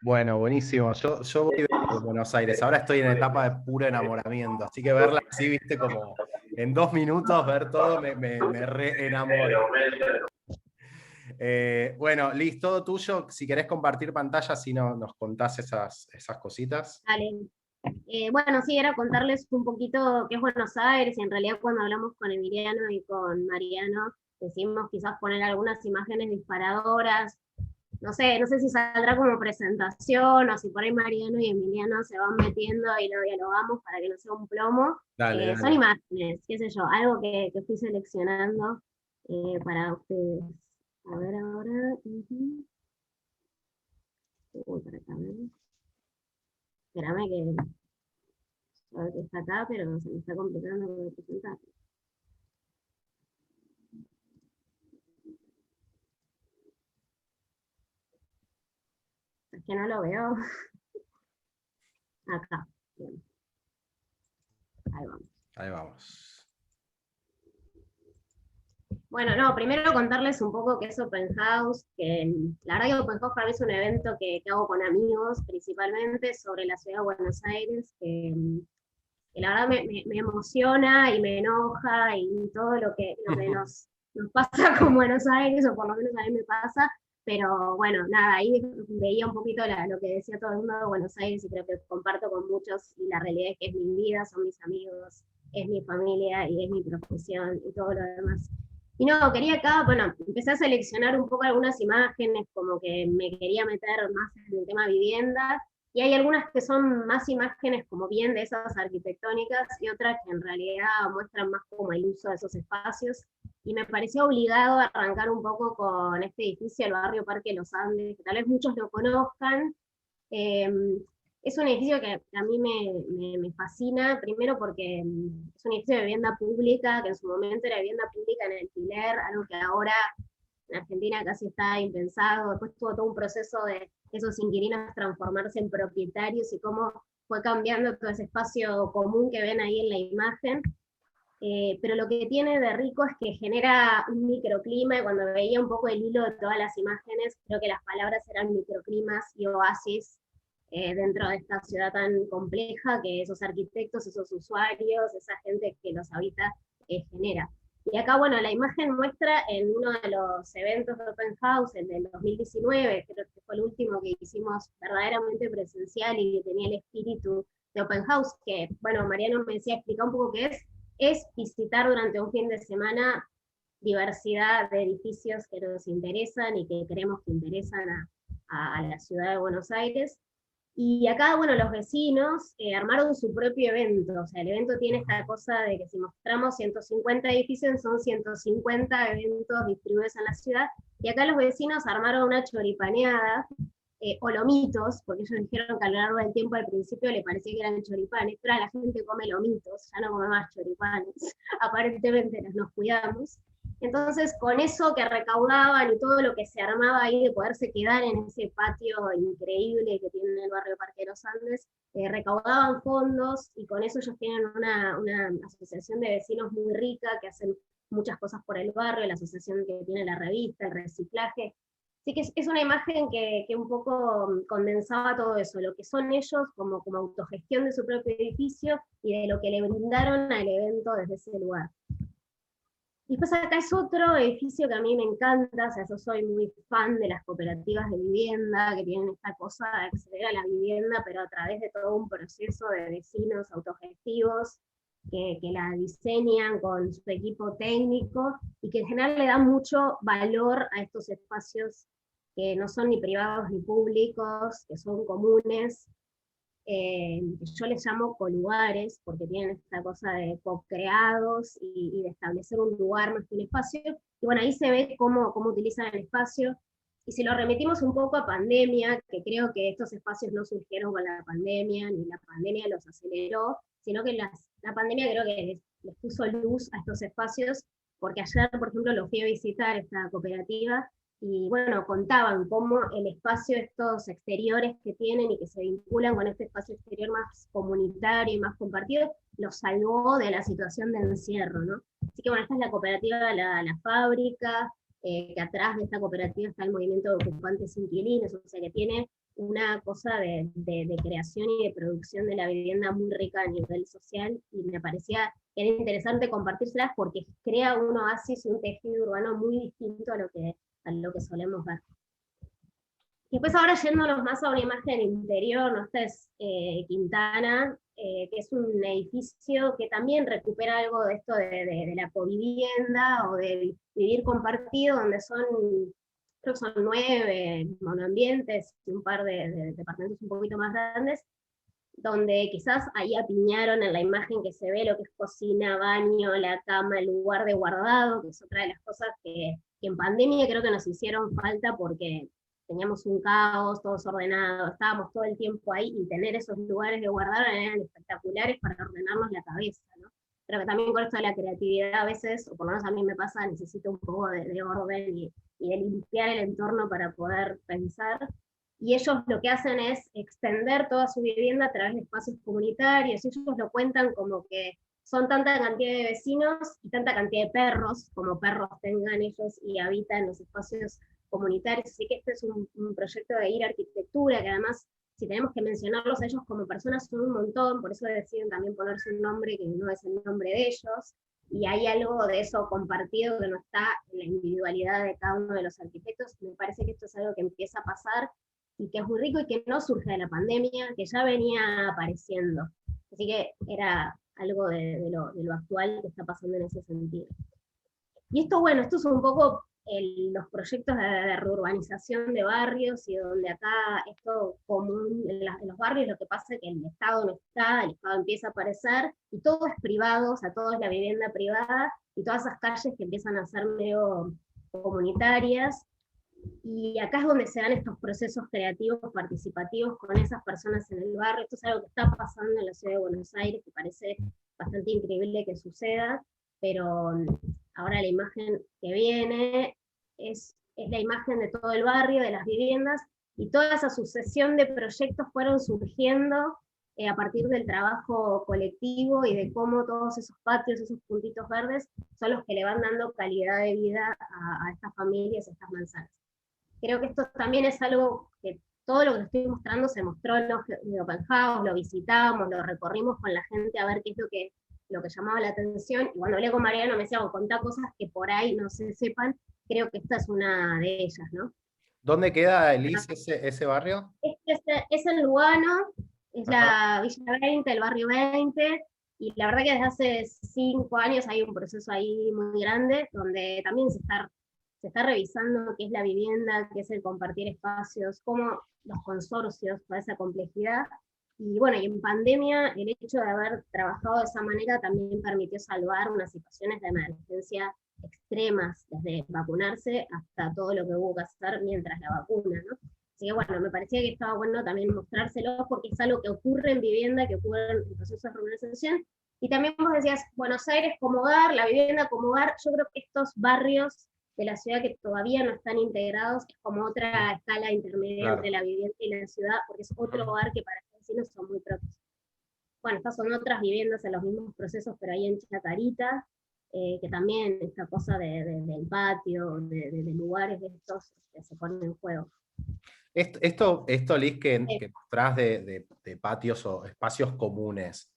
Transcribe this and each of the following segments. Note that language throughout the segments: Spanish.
Bueno, buenísimo. Yo voy de Buenos Aires. Ahora estoy en etapa de puro enamoramiento. Así que verla así, viste, como en 2 minutos, ver todo, me re enamora. Bueno, Liz, todo tuyo. Si querés compartir pantalla, si no nos contás esas cositas. Dale. Bueno, sí, era contarles un poquito qué es Buenos Aires, y en realidad cuando hablamos con Emiliano y con Mariano, decimos quizás poner algunas imágenes disparadoras. No sé si saldrá como presentación o si por ahí Mariano y Emiliano se van metiendo y lo dialogamos para que no sea un plomo. Dale, Son dale. imágenes, qué sé yo, algo que fui seleccionando para ustedes. A ver ahora. Uy, para acá, a ver. Espérame que a ver que está acá, pero se me está complicando de presentar. Es que no lo veo. Acá. Bien. Ahí vamos. Ahí vamos. Bueno, no, primero contarles un poco qué es Open House, que la verdad que Open House para mí es un evento que hago con amigos, principalmente sobre la ciudad de Buenos Aires, que la verdad me emociona y me enoja y todo lo que nos pasa con Buenos Aires, o por lo menos a mí me pasa, pero bueno, nada, ahí veía un poquito lo que decía todo el mundo de Buenos Aires y creo que comparto con muchos, y la realidad es que es mi vida, son mis amigos, es mi familia y es mi profesión y todo lo demás. Y no, quería acá, bueno, empecé a seleccionar un poco algunas imágenes, como que me quería meter más en el tema vivienda, y hay algunas que son más imágenes como bien de esas arquitectónicas y otras que en realidad muestran más como el uso de esos espacios. Y me pareció obligado a arrancar un poco con este edificio, el barrio Parque Los Andes, que tal vez muchos lo conozcan. Eh, es un edificio que a mí me fascina, primero porque es un edificio de vivienda pública, que en su momento era vivienda pública en alquiler, algo que ahora en Argentina casi está impensado. Después tuvo todo un proceso de esos inquilinos transformarse en propietarios y cómo fue cambiando todo ese espacio común que ven ahí en la imagen. Pero lo que tiene de rico es que genera un microclima, y cuando veía un poco el hilo de todas las imágenes, creo que las palabras eran microclimas y oasis dentro de esta ciudad tan compleja que esos arquitectos, esos usuarios, esa gente que los habita genera. Y acá, bueno, la imagen muestra en uno de los eventos de Open House, el del 2019, creo que fue el último que hicimos verdaderamente presencial y que tenía el espíritu de Open House, que, bueno, Mariano me decía, explica un poco qué es visitar durante un fin de semana diversidad de edificios que nos interesan y que creemos que interesan a la ciudad de Buenos Aires. Y acá, bueno, los vecinos armaron su propio evento. O sea, el evento tiene esta cosa de que si mostramos 150 edificios, son 150 eventos distribuidos en la ciudad. Y acá los vecinos armaron una choripaneada, o lomitos, porque ellos dijeron que a lo largo del tiempo al principio le parecía que eran choripanes, pero ahora la gente come lomitos, ya no come más choripanes. Aparentemente nos cuidamos. Entonces, con eso que recaudaban y todo lo que se armaba ahí de poderse quedar en ese patio increíble que tiene el barrio Parque de los Andes, recaudaban fondos, y con eso ellos tienen una asociación de vecinos muy rica que hacen muchas cosas por el barrio, la asociación que tiene la revista, el reciclaje. Así que es una imagen que un poco condensaba todo eso, lo que son ellos como autogestión de su propio edificio y de lo que le brindaron al evento desde ese lugar. Y después acá es otro edificio que a mí me encanta, o sea, yo soy muy fan de las cooperativas de vivienda, que tienen esta cosa de acceder a la vivienda, pero a través de todo un proceso de vecinos autogestivos, que la diseñan con su equipo técnico, y que en general le dan mucho valor a estos espacios que no son ni privados ni públicos, que son comunes, yo les llamo colugares, porque tienen esta cosa de co-creados y de establecer un lugar más que un espacio. Y bueno, ahí se ve cómo utilizan el espacio. Y si lo remitimos un poco a pandemia, que creo que estos espacios no surgieron con la pandemia, ni la pandemia los aceleró, sino que la pandemia creo que les puso luz a estos espacios, porque ayer, por ejemplo, lo fui a visitar esta cooperativa, y bueno, contaban cómo el espacio, estos exteriores que tienen y que se vinculan con este espacio exterior más comunitario y más compartido, los salvó de la situación de encierro, ¿no? Así que bueno, esta es la cooperativa La Fábrica, que atrás de esta cooperativa está el movimiento de ocupantes inquilinos, o sea que tiene una cosa de creación y de producción de la vivienda muy rica a nivel social, y me parecía que era interesante compartírselas porque crea un oasis y un tejido urbano muy distinto a lo que solemos ver. Y después ahora yéndonos más a una imagen interior, ¿no? Esta es Quintana, que es un edificio que también recupera algo de esto de la covivienda o del vivir compartido, donde son, creo que son 9 monoambientes y un par de departamentos un poquito más grandes, donde quizás ahí apiñaron en la imagen que se ve lo que es cocina, baño, la cama, el lugar de guardado, que es otra de las cosas que en pandemia creo que nos hicieron falta porque teníamos un caos, todos ordenados, estábamos todo el tiempo ahí, y tener esos lugares de guardar eran espectaculares para ordenarnos la cabeza, ¿no? Pero que también con esto de la creatividad a veces, o por lo menos a mí me pasa, necesito un poco de orden y de limpiar el entorno para poder pensar. Y ellos lo que hacen es extender toda su vivienda a través de espacios comunitarios, y ellos lo cuentan como que son tanta cantidad de vecinos y tanta cantidad de perros, como perros tengan ellos y habitan los espacios comunitarios. Así que este es un proyecto de ir arquitectura, que además, si tenemos que mencionarlos a ellos como personas, son un montón, por eso deciden también ponerse un nombre que no es el nombre de ellos, y hay algo de eso compartido que no está en la individualidad de cada uno de los arquitectos. Me parece que esto es algo que empieza a pasar y que es muy rico y que no surge de la pandemia, que ya venía apareciendo. Así que era algo de lo actual que está pasando en ese sentido. Y esto, bueno, esto es un poco los proyectos de reurbanización de barrios, y donde acá esto común en los barrios, lo que pasa es que el Estado no está, el Estado empieza a aparecer, y todo es privado, o sea, todo es la vivienda privada, y todas esas calles que empiezan a ser medio comunitarias, y acá es donde se dan estos procesos creativos, participativos con esas personas en el barrio. Esto es algo que está pasando en la ciudad de Buenos Aires, que parece bastante increíble que suceda, pero ahora la imagen que viene es la imagen de todo el barrio, de las viviendas, y toda esa sucesión de proyectos fueron surgiendo a partir del trabajo colectivo y de cómo todos esos patios, esos puntitos verdes, son los que le van dando calidad de vida a estas familias, a estas manzanas. Creo que esto también es algo que todo lo que estoy mostrando se mostró en los open house, lo visitamos, lo recorrimos con la gente a ver qué es lo que llamaba la atención, y cuando hablé con Mariano me decía, contá cosas que por ahí no se sepan. Creo que esta es una de ellas, ¿no? ¿Dónde queda, Elise, ese barrio? Es en Lugano, es Ajá. la Villa 20, el barrio 20, y la verdad que desde hace 5 años hay un proceso ahí muy grande, donde también se está revisando qué es la vivienda, qué es el compartir espacios, cómo los consorcios, toda esa complejidad. Y bueno, y en pandemia el hecho de haber trabajado de esa manera también permitió salvar unas situaciones de emergencia extremas, desde vacunarse hasta todo lo que hubo que hacer mientras la vacuna, ¿no? Así que bueno, me parecía que estaba bueno también mostrárselo, porque es algo que ocurre en vivienda, que ocurre en procesos de urbanización. Y también vos decías, Buenos Aires como hogar, la vivienda como hogar. Yo creo que estos barrios de la ciudad que todavía no están integrados es como otra escala intermedia entre Claro. la vivienda y la ciudad, porque es otro hogar que para los vecinos son muy propios. Bueno, estas son otras viviendas en los mismos procesos, pero ahí en Chacarita, que también esta cosa del patio, de lugares de estos, que se ponen en juego. Esto, Liz, Sí, que mostrás de patios o espacios comunes, sí.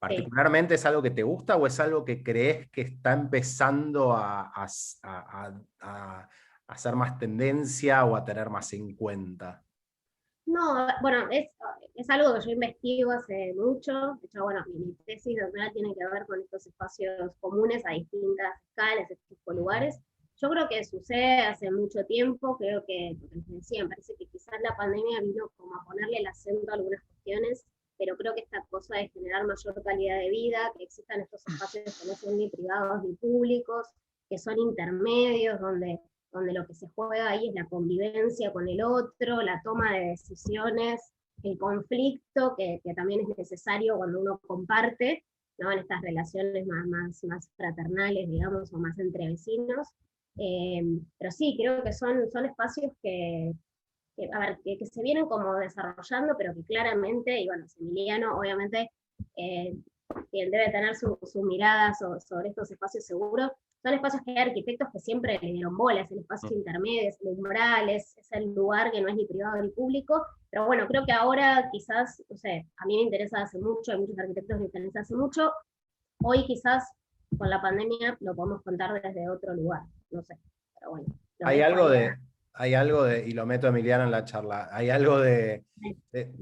¿particularmente es algo que te gusta o es algo que crees que está empezando a hacer más tendencia o a tener más en cuenta? No, bueno, es algo que yo investigo hace mucho. De hecho, bueno, mi tesis doctoral tiene que ver con estos espacios comunes a distintas escalas, estos lugares. Yo creo que sucede hace mucho tiempo. Creo que, porque les decía, me parece que quizás la pandemia vino como a ponerle el acento a algunas cuestiones, pero creo que esta cosa de generar mayor calidad de vida, que existan estos espacios que no son ni privados ni públicos, que son intermedios, donde lo que se juega ahí es la convivencia con el otro, la toma de decisiones, el conflicto, que también es necesario cuando uno comparte, ¿no? En estas relaciones más fraternales, digamos, o más entre vecinos. Pero sí, creo que son espacios a ver, que se vienen como desarrollando, pero que claramente, y bueno, Emiliano obviamente debe tener su mirada sobre estos espacios seguros, son espacios que hay arquitectos que siempre le dieron bola, es el espacio intermedio, es el umbral, es el lugar que no es ni privado ni público, pero bueno, creo que ahora quizás, no sé, a mí me interesa hace mucho, hay muchos arquitectos que me interesa hace mucho, hoy quizás con la pandemia lo podemos contar desde otro lugar, no sé, pero bueno. Hay algo de, y lo meto a Emiliano en la charla, hay algo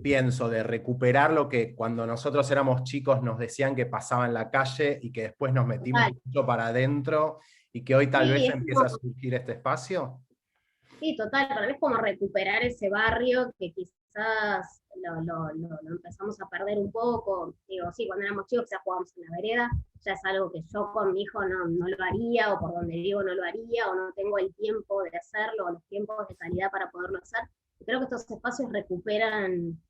pienso, de recuperar lo que cuando nosotros éramos chicos nos decían que pasaba en la calle y que después nos metimos mucho para adentro y que hoy tal vez empieza a surgir este espacio. Sí, total, para mí es como recuperar ese barrio que quizás lo empezamos a perder un poco. Digo, sí, cuando éramos chicos ya jugábamos en la vereda, ya es algo que yo con mi hijo no lo haría, o por donde vivo no lo haría, o no tengo el tiempo de hacerlo, o los tiempos de calidad para poderlo hacer. Y creo que estos espacios recuperan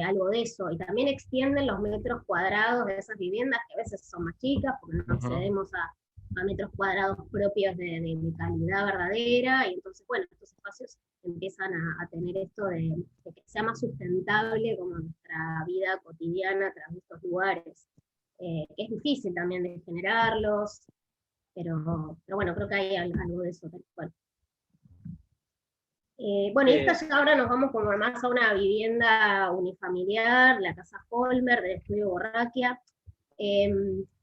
algo de eso, y también extienden los metros cuadrados de esas viviendas, que a veces son más chicas, porque no accedemos a metros cuadrados propios de calidad verdadera, y entonces, bueno, estos espacios empiezan a tener esto de que sea más sustentable como nuestra vida cotidiana a través de estos lugares, que es difícil también de generarlos, pero bueno, creo que hay algo de eso. Bueno, bueno, y esta ya ahora nos vamos como más a una vivienda unifamiliar, la casa Holmer del estudio Borraquia.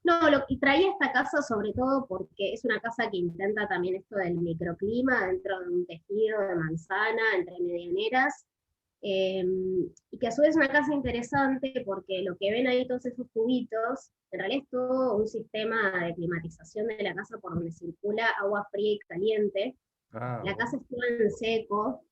No, y traía esta casa sobre todo porque es una casa que intenta también esto del microclima dentro de un tejido de manzana, entre medianeras, y que a su vez es una casa interesante porque lo que ven ahí todos esos tubitos, en realidad es todo un sistema de climatización de la casa por donde circula agua fría y caliente. La casa estuvo en seco,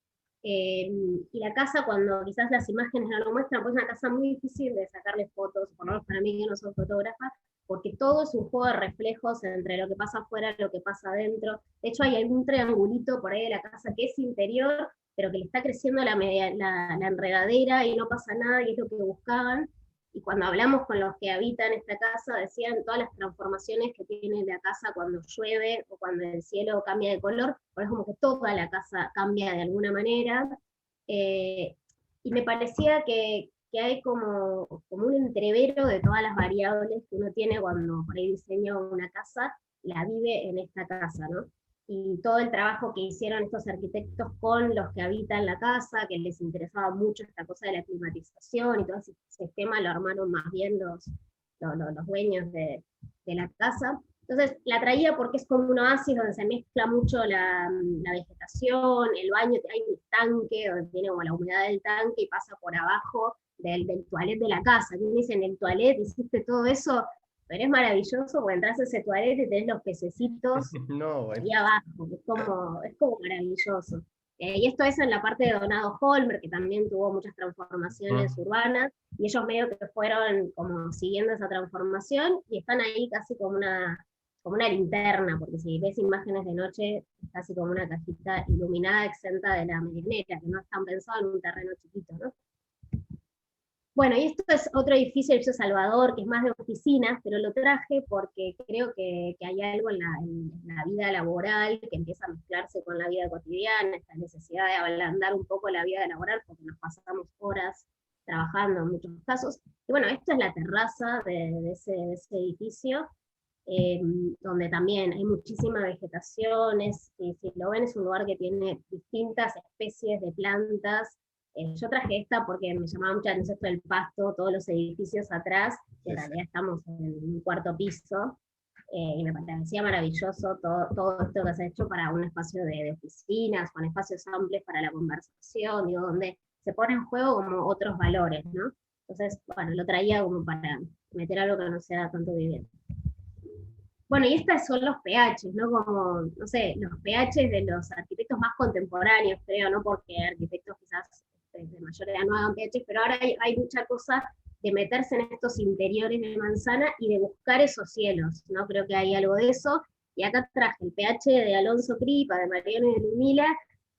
y la casa, cuando quizás las imágenes no lo muestran, pues es una casa muy difícil de sacarle fotos, por lo menos para mí que no soy fotógrafa, porque todo es un juego de reflejos entre lo que pasa afuera y lo que pasa adentro. De hecho, hay algún triangulito por ahí de la casa que es interior, pero que le está creciendo la enredadera y no pasa nada, y es lo que buscaban. Y cuando hablamos con los que habitan esta casa, decían todas las transformaciones que tiene la casa cuando llueve o cuando el cielo cambia de color, por eso como que toda la casa cambia de alguna manera. Y me parecía que hay como un entrevero de todas las variables que uno tiene cuando por ahí diseña una casa, la vive en esta casa, ¿no? Y todo el trabajo que hicieron estos arquitectos con los que habitan la casa, que les interesaba mucho esta cosa de la climatización y todo ese sistema, lo armaron más bien los dueños de la casa. Entonces la traía porque es como un oasis donde se mezcla mucho la vegetación, el baño, hay un tanque donde tiene como la humedad del tanque y pasa por abajo del toilet de la casa. ¿Qué dicen? El toilet, hiciste todo eso, pero es maravilloso porque entras a ese toilet y tenés los pececitos ahí abajo, es como maravilloso. Y esto es en la parte de Donado Holmer, que también tuvo muchas transformaciones urbanas, y ellos medio que fueron como siguiendo esa transformación, y están ahí casi como una linterna, porque si ves imágenes de noche, es casi como una cajita iluminada exenta de la medianera, que no están pensados en un terreno chiquito, ¿no? Bueno, y esto es otro edificio, el edificio Salvador, que es más de oficinas, pero lo traje porque creo que hay algo en la vida laboral que empieza a mezclarse con la vida cotidiana, esta necesidad de ablandar un poco la vida laboral, porque nos pasamos horas trabajando en muchos casos. Y bueno, esta es la terraza de ese edificio, donde también hay muchísima vegetación, si lo ven es un lugar que tiene distintas especies de plantas. Yo traje esta porque me llamaba mucho la atención esto del pasto, todos los edificios atrás, que en realidad estamos en un cuarto piso, y me parecía maravilloso todo esto que se ha hecho para un espacio de oficinas, con espacios amplios para la conversación, digo, donde se pone en juego como otros valores, ¿no? Entonces, bueno, lo traía como para meter algo que no sea tanto vivienda. Bueno, y estos son los PHs, ¿no? Como, no sé, los PHs de los arquitectos más contemporáneos, creo, ¿no? Porque arquitectos quizás de mayor edad no hagan PHs, pero ahora hay mucha cosa de meterse en estos interiores de manzana y de buscar esos cielos, ¿no? Creo que hay algo de eso. Y acá traje el PH de Alonso Cripa, de Mariano y de Ludmila,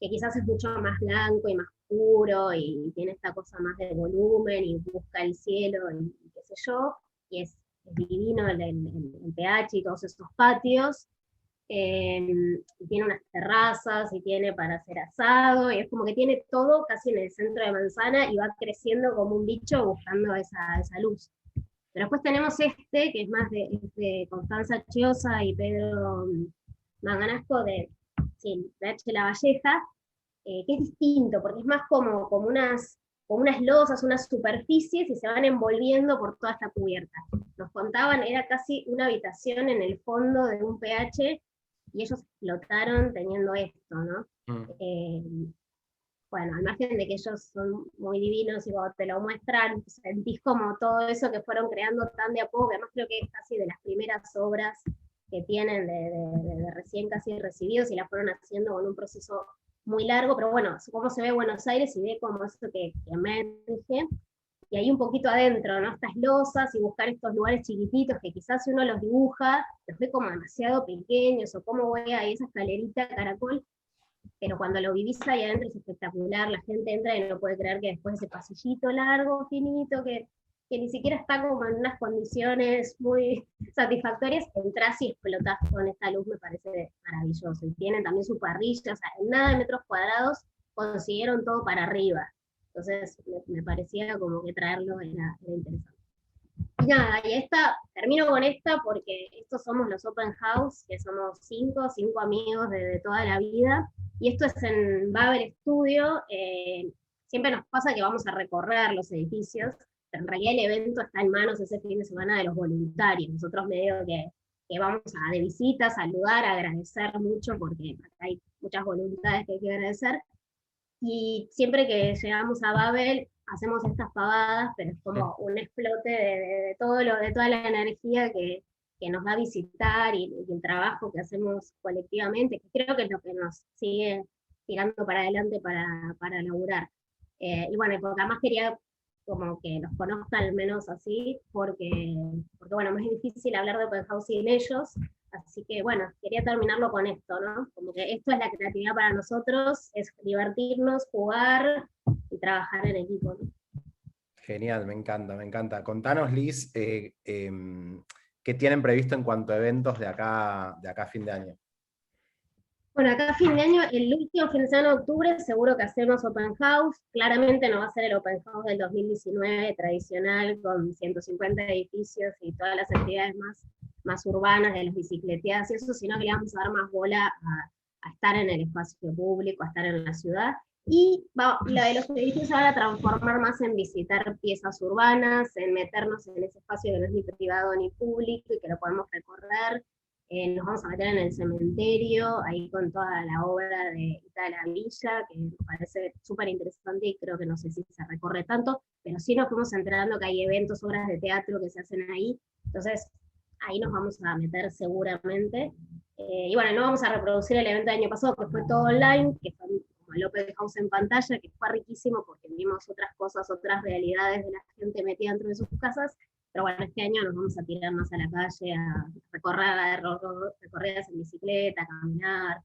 que quizás es mucho más blanco y más puro, y tiene esta cosa más de volumen, y busca el cielo, y qué sé yo, y es divino el PH y todos esos patios. Y tiene unas terrazas, y tiene para hacer asado, y es como que tiene todo casi en el centro de manzana, y va creciendo como un bicho buscando esa luz. Pero después tenemos este, que es más de Constanza Chiosa y Pedro Manganasco de H. La Valleja, que es distinto, porque es más como unas losas, unas superficies, y se van envolviendo por toda esta cubierta. Nos contaban, era casi una habitación en el fondo de un PH, y ellos explotaron teniendo esto, ¿no? Bueno, al margen de que ellos son muy divinos y cuando te lo muestran, sentís como todo eso que fueron creando tan de a poco, que además creo que es casi de las primeras obras que tienen de recién casi recibidos, y la fueron haciendo con un proceso muy largo, pero bueno, cómo se ve Buenos Aires y ve como eso que emerge, y ahí un poquito adentro, ¿no? Estas losas y buscar estos lugares chiquititos que quizás si uno los dibuja, los ve como demasiado pequeños, o cómo voy ahí esa escalerita caracol, pero cuando lo vivís ahí adentro es espectacular, la gente entra y no puede creer que después ese pasillito largo, finito, que ni siquiera está como en unas condiciones muy satisfactorias, entras y explotás con esta luz, me parece maravilloso. Y tienen también su parrilla, o sea, en nada de metros cuadrados consiguieron todo para arriba. Entonces me parecía como que traerlo era interesante. Y nada, termino con esta porque estos somos los Open House, que somos cinco amigos de toda la vida, y esto es en Babel Studio. Siempre nos pasa que vamos a recorrer los edificios, pero en realidad el evento está en manos ese fin de semana de los voluntarios. Nosotros medio que vamos de visita, saludar, agradecer mucho, porque hay muchas voluntades que hay que agradecer, y siempre que llegamos a Babel hacemos estas pavadas, pero es como un explote de toda la energía que nos va a visitar, y el trabajo que hacemos colectivamente, que creo que es lo que nos sigue tirando para adelante para laburar. Y bueno, porque además quería como que los conozcan al menos así, porque bueno, es difícil hablar de Open House sin ellos. Así que bueno, quería terminarlo con esto, ¿no? Como que esto es la creatividad para nosotros, es divertirnos, jugar y trabajar en equipo, ¿no? Genial, me encanta, me encanta. Contanos, Liz, ¿qué tienen previsto en cuanto a eventos de acá a fin de año? Bueno, acá a fin de año, el último fin de semana de octubre, seguro que hacemos Open House. Claramente no va a ser el Open House del 2019 tradicional, con 150 edificios y todas las actividades más urbanas de las bicicleteadas y eso, sino que le vamos a dar más bola a estar en el espacio público, a estar en la ciudad. Y la de los edificios se van a transformar más en visitar piezas urbanas, en meternos en ese espacio que no es ni privado ni público y que lo podemos recorrer. Nos vamos a meter en el cementerio, ahí con toda la obra de Ita de la Villa, que me parece súper interesante, y creo que no sé si se recorre tanto, pero sí nos fuimos enterando que hay eventos, obras de teatro que se hacen ahí, entonces ahí nos vamos a meter seguramente. Y bueno, no vamos a reproducir el evento del año pasado, que fue todo online, que fue como el Open House en pantalla, que fue riquísimo porque vimos otras cosas, otras realidades de la gente metida dentro de sus casas. Pero bueno, este año nos vamos a tirar más a la calle, a recorridas en bicicleta, caminar,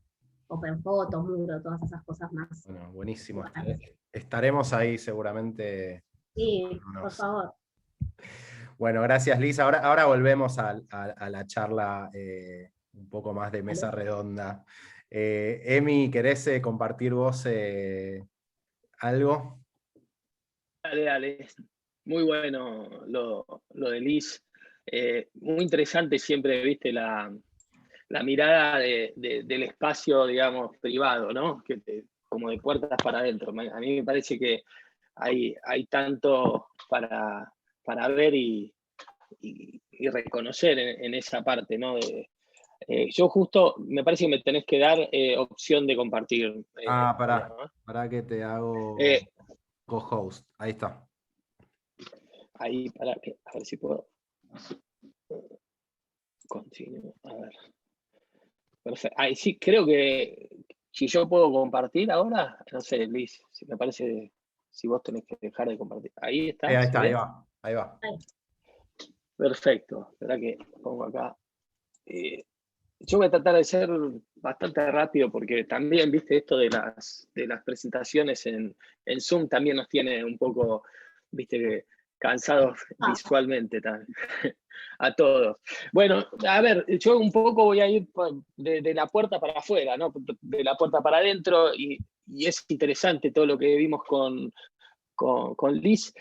open foto, muro, todas esas cosas más. Bueno, buenísimo. Estaremos ahí seguramente. Sí, por favor. Bueno, gracias, Liz. Ahora volvemos a la charla un poco más de mesa redonda. Emi, ¿querés compartir vos algo? Dale. Muy bueno lo de Liz. Muy interesante siempre, viste, la mirada del espacio, digamos, privado, ¿no? Como de puertas para adentro. A mí me parece que hay tanto para ver y reconocer en esa parte, ¿no? Yo justo, me parece que me tenés que dar opción de compartir. Pará que te hago co-host. Ahí está. Ahí, a ver si puedo. Continúo, a ver. Perfecto. Ahí sí, creo que si yo puedo compartir ahora, no sé, Liz, si me parece, si vos tenés que dejar de compartir. Ahí está. Ahí está, ahí va. Perfecto. Espera que pongo acá. Yo voy a tratar de ser bastante rápido porque también, viste, esto de las presentaciones en Zoom también nos tiene un poco, viste, cansados visualmente también, a todos. Bueno, a ver, yo un poco voy a ir de la puerta para afuera, ¿no? De la puerta para adentro, y es interesante todo lo que vimos con Liz.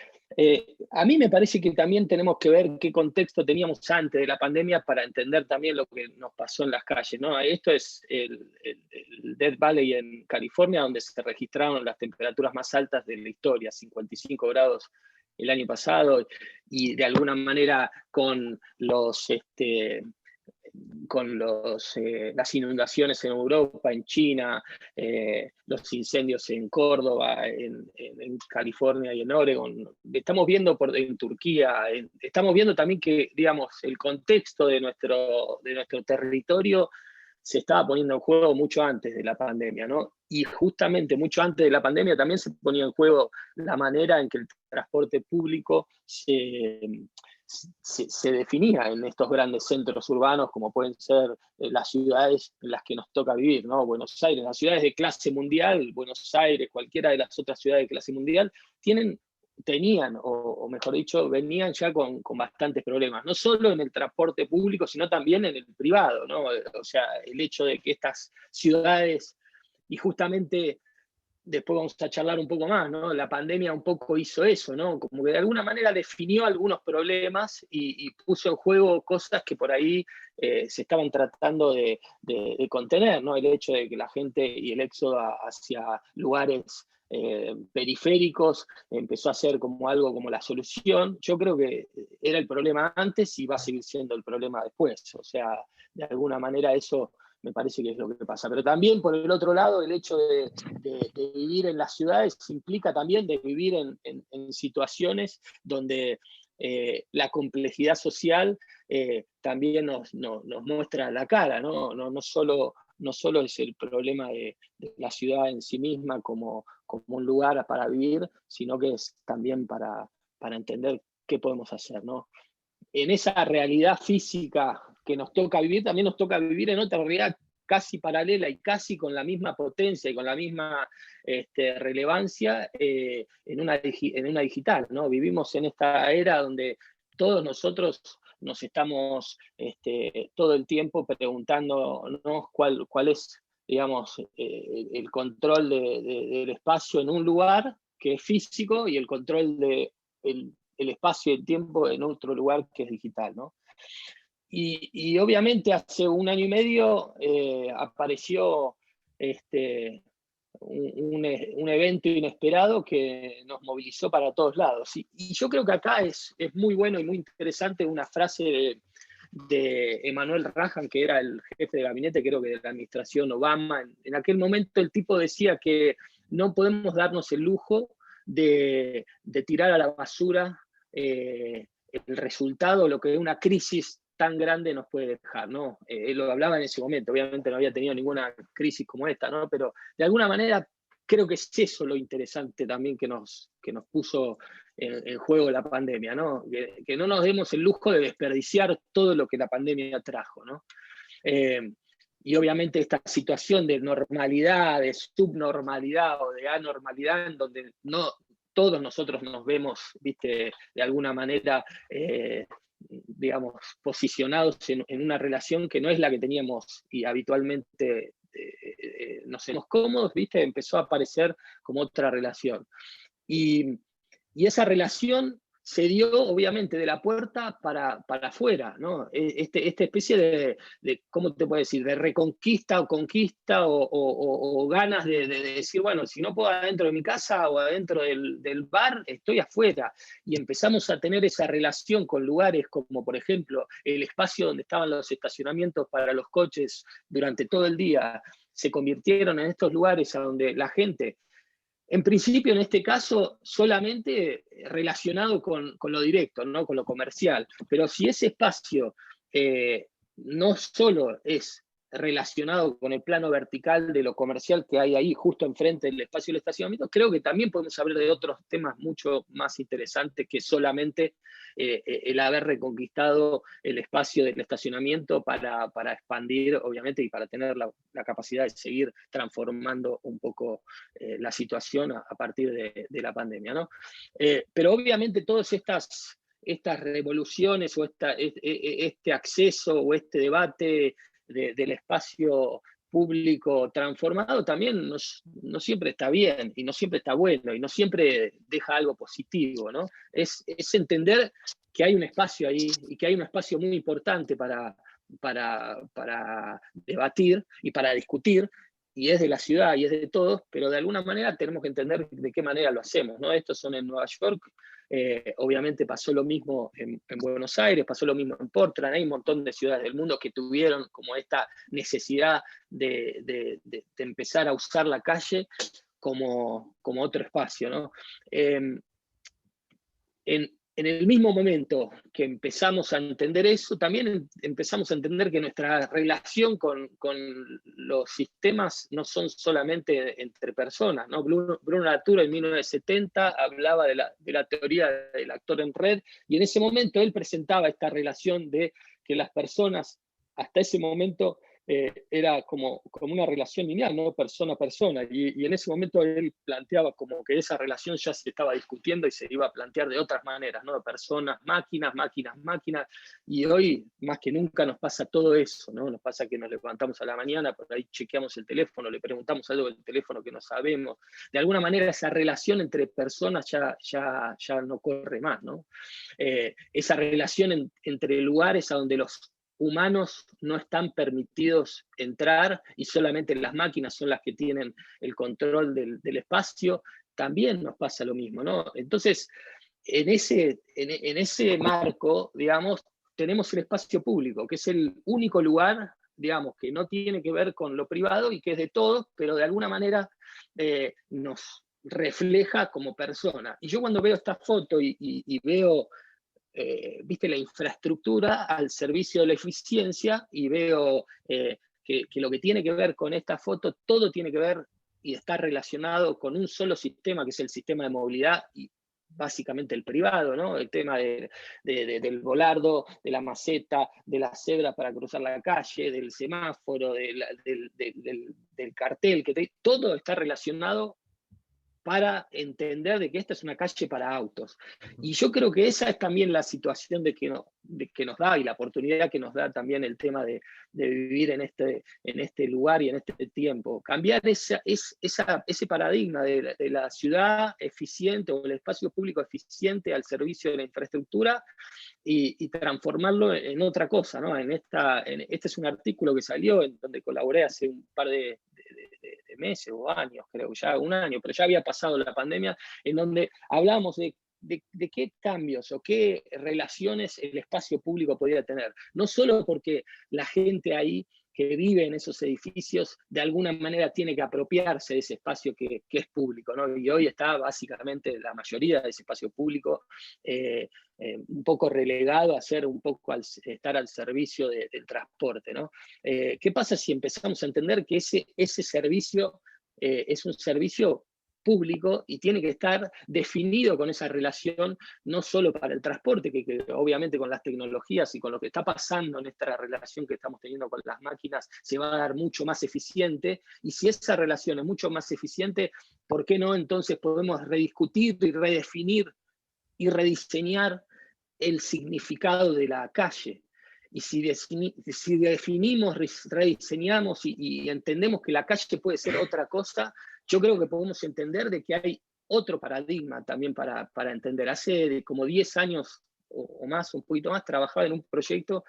A mí me parece que también tenemos que ver qué contexto teníamos antes de la pandemia para entender también lo que nos pasó en las calles, ¿no? Esto es el Death Valley en California, donde se registraron las temperaturas más altas de la historia, 55 grados el año pasado, y de alguna manera con las inundaciones en Europa, en China, los incendios en Córdoba, en California y en Oregon. Estamos viendo en Turquía, estamos viendo también que, digamos, el contexto de nuestro territorio se estaba poniendo en juego mucho antes de la pandemia, ¿no? Y justamente mucho antes de la pandemia también se ponía en juego la manera en que el transporte público se definía en estos grandes centros urbanos, como pueden ser las ciudades en las que nos toca vivir, ¿no? Buenos Aires, las ciudades de clase mundial, Buenos Aires, cualquiera de las otras ciudades de clase mundial, tenían, o mejor dicho, venían ya con bastantes problemas, no solo en el transporte público, sino también en el privado, ¿no? O sea, el hecho de que estas ciudades, y justamente después vamos a charlar un poco más, ¿no? La pandemia un poco hizo eso, ¿no? Como que de alguna manera definió algunos problemas y puso en juego cosas que por ahí se estaban tratando de contener, ¿no? El hecho de que la gente y el éxodo hacia lugares periféricos empezó a ser como algo como la solución. Yo creo que era el problema antes y va a seguir siendo el problema después. O sea, de alguna manera eso me parece que es lo que pasa. Pero también, por el otro lado, el hecho de vivir en las ciudades implica también de vivir en situaciones donde la complejidad social también nos muestra la cara, ¿no? No solo es el problema de la ciudad en sí misma como un lugar para vivir, sino que es también para entender qué podemos hacer, ¿no? En esa realidad física que nos toca vivir, también nos toca vivir en otra realidad casi paralela y casi con la misma potencia y con la misma relevancia en una digital, ¿no? Vivimos en esta era donde todos nosotros nos estamos todo el tiempo preguntándonos cuál es, digamos, el control del espacio en un lugar que es físico y el control del el espacio y el tiempo en otro lugar que es digital, ¿no? Y obviamente hace un año y medio apareció un evento inesperado que nos movilizó para todos lados. Y yo creo que acá es muy bueno y muy interesante una frase de Emmanuel Raham, que era el jefe de gabinete, creo que de la administración Obama. En aquel momento el tipo decía que no podemos darnos el lujo de tirar a la basura el resultado, lo que una crisis tan grande nos puede dejar, ¿no? Él lo hablaba en ese momento, obviamente no había tenido ninguna crisis como esta, ¿no? Pero de alguna manera creo que es eso lo interesante también que nos puso en juego la pandemia, ¿no? Que no nos demos el lujo de desperdiciar todo lo que la pandemia trajo, ¿no? Y obviamente esta situación de normalidad, de subnormalidad o de anormalidad, en donde no todos nosotros nos vemos, ¿viste? De alguna manera, digamos, posicionados en una relación que no es la que teníamos y habitualmente nos sentimos cómodos, ¿viste? Empezó a aparecer como otra relación. Y esa relación se dio obviamente de la puerta para afuera, ¿no? Esta especie de, ¿cómo te puedo decir?, de reconquista o conquista o ganas de decir, bueno, si no puedo adentro de mi casa o adentro del bar, estoy afuera. Y empezamos a tener esa relación con lugares como, por ejemplo, el espacio donde estaban los estacionamientos para los coches durante todo el día, se convirtieron en estos lugares a donde la gente, en principio, en este caso, solamente relacionado con lo directo, ¿no? Con lo comercial. Pero si ese espacio no solo es relacionado con el plano vertical de lo comercial que hay ahí, justo enfrente del espacio del estacionamiento, creo que también podemos hablar de otros temas mucho más interesantes que solamente el haber reconquistado el espacio del estacionamiento para expandir, obviamente, y para tener la capacidad de seguir transformando un poco la situación a partir de la pandemia, ¿no? Pero obviamente todas estas revoluciones o este acceso o este debate del espacio público transformado también no siempre está bien, y no siempre está bueno, y no siempre deja algo positivo, ¿no? Es entender que hay un espacio ahí, y que hay un espacio muy importante para debatir y para discutir, y es de la ciudad y es de todos, pero de alguna manera tenemos que entender de qué manera lo hacemos, ¿no? Estos son en Nueva York, obviamente pasó lo mismo en Buenos Aires, pasó lo mismo en Portland, hay un montón de ciudades del mundo que tuvieron como esta necesidad de empezar a usar la calle como otro espacio, ¿no? En el mismo momento que empezamos a entender eso, también empezamos a entender que nuestra relación con los sistemas no son solamente entre personas, ¿no? Bruno Latour en 1970 hablaba de la teoría del actor en red, y en ese momento él presentaba esta relación de que las personas hasta ese momento era como una relación lineal, ¿no? Persona a persona, y en ese momento él planteaba como que esa relación ya se estaba discutiendo y se iba a plantear de otras maneras, ¿no? Personas, máquinas, y hoy más que nunca nos pasa todo eso, ¿no? Nos pasa que nos levantamos a la mañana, por ahí chequeamos el teléfono, le preguntamos algo del teléfono que no sabemos, de alguna manera esa relación entre personas ya no corre más, ¿no? Esa relación entre lugares a donde los humanos no están permitidos entrar y solamente las máquinas son las que tienen el control del espacio, también nos pasa lo mismo, ¿no? Entonces, en ese marco, digamos, tenemos el espacio público, que es el único lugar, digamos, que no tiene que ver con lo privado y que es de todos, pero de alguna manera nos refleja como persona. Y yo cuando veo esta foto y veo viste, la infraestructura al servicio de la eficiencia, y veo que lo que tiene que ver con esta foto, todo tiene que ver y está relacionado con un solo sistema, que es el sistema de movilidad, y básicamente el privado, ¿no? El tema del volardo, de la maceta, de la cebra para cruzar la calle, del semáforo, del cartel, todo está relacionado para entender de que esta es una calle para autos. Y yo creo que esa es también la situación que nos da, y la oportunidad que nos da también el tema de vivir en este lugar y en este tiempo. Cambiar ese paradigma de la ciudad eficiente o el espacio público eficiente al servicio de la infraestructura y transformarlo en otra cosa, ¿no? Este es un artículo que salió en donde colaboré hace un par de meses o años, creo, ya un año, pero ya había pasado la pandemia, en donde hablamos de qué cambios o qué relaciones el espacio público podía tener. No solo porque la gente ahí que vive en esos edificios de alguna manera tiene que apropiarse de ese espacio que es público, ¿no? Y hoy está básicamente la mayoría de ese espacio público un poco relegado a ser un poco estar al servicio del transporte, ¿no? ¿Qué pasa si empezamos a entender que ese servicio es un servicio público y tiene que estar definido con esa relación, no solo para el transporte, que obviamente con las tecnologías y con lo que está pasando en esta relación que estamos teniendo con las máquinas se va a dar mucho más eficiente, y si esa relación es mucho más eficiente, ¿por qué no entonces podemos rediscutir y redefinir y rediseñar el significado de la calle? Y si definimos, rediseñamos y entendemos que la calle puede ser otra cosa, yo creo que podemos entender de que hay otro paradigma también para entender. Hace como 10 años o más, un poquito más, trabajaba en un proyecto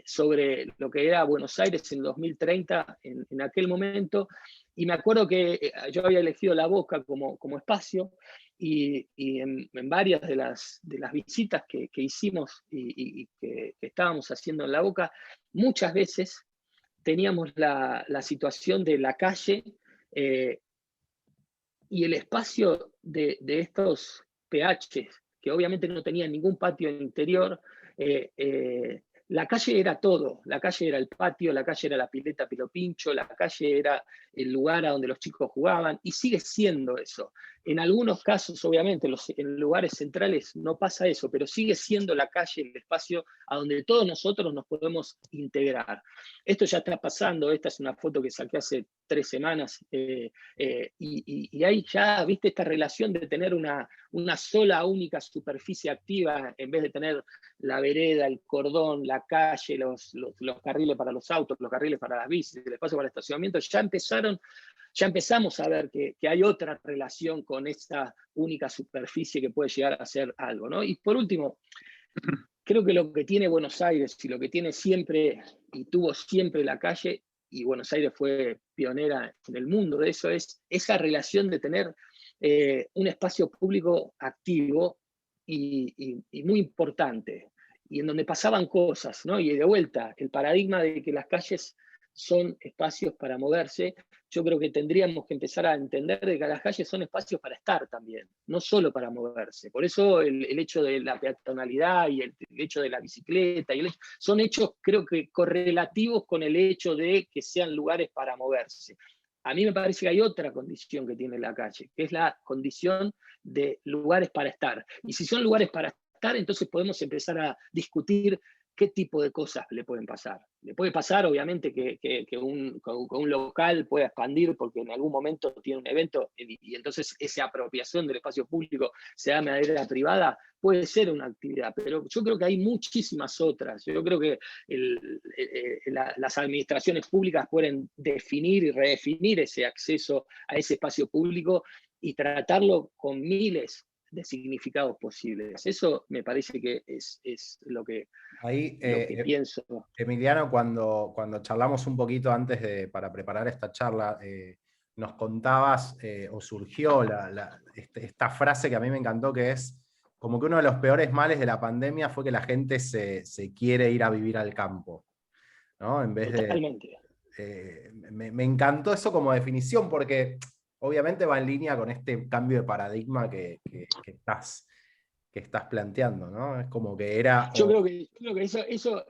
sobre lo que era Buenos Aires en 2030, en aquel momento, y me acuerdo que yo había elegido La Boca como espacio, y en varias de las visitas que hicimos y que estábamos haciendo en La Boca, muchas veces teníamos la situación de la calle y el espacio de estos PH, que obviamente no tenían ningún patio interior. La calle era todo, la calle era el patio, la calle era la pileta Pilopincho, la calle era el lugar a donde los chicos jugaban, y sigue siendo eso. En algunos casos, obviamente, en lugares centrales no pasa eso, pero sigue siendo la calle el espacio a donde todos nosotros nos podemos integrar. Esto ya está pasando, esta es una foto que saqué hace 3 semanas, y hay ya, viste, esta relación de tener una sola, única superficie activa, en vez de tener la vereda, el cordón, la calle, los carriles para los autos, los carriles para las bicis, el espacio para el estacionamiento, ya empezamos a ver que hay otra relación con esta única superficie que puede llegar a ser algo, ¿no? Y por último, creo que lo que tiene Buenos Aires y lo que tiene siempre y tuvo siempre la calle, y Buenos Aires fue pionera en el mundo de eso, es esa relación de tener un espacio público activo y muy importante, y en donde pasaban cosas, ¿no? Y de vuelta, el paradigma de que las calles son espacios para moverse, yo creo que tendríamos que empezar a entender de que las calles son espacios para estar también, no solo para moverse. Por eso el hecho de la peatonalidad y el hecho de la bicicleta, son hechos creo que correlativos con el hecho de que sean lugares para moverse. A mí me parece que hay otra condición que tiene la calle, que es la condición de lugares para estar. Y si son lugares para estar, entonces podemos empezar a discutir qué tipo de cosas le pueden pasar. Le puede pasar, obviamente, que un local pueda expandir porque en algún momento tiene un evento y entonces esa apropiación del espacio público se da de manera privada, puede ser una actividad, pero yo creo que hay muchísimas otras. Yo creo que las administraciones públicas pueden definir y redefinir ese acceso a ese espacio público y tratarlo con miles de significados posibles. Eso me parece que es lo que Ahí, pienso. Emiliano, cuando charlamos un poquito antes para preparar esta charla, nos contabas o surgió esta frase que a mí me encantó, que es como que uno de los peores males de la pandemia fue que la gente se quiere ir a vivir al campo, ¿no? En vez Totalmente. me encantó eso como definición, porque obviamente va en línea con este cambio de paradigma que estás planteando, ¿no? Es como que era... Yo creo que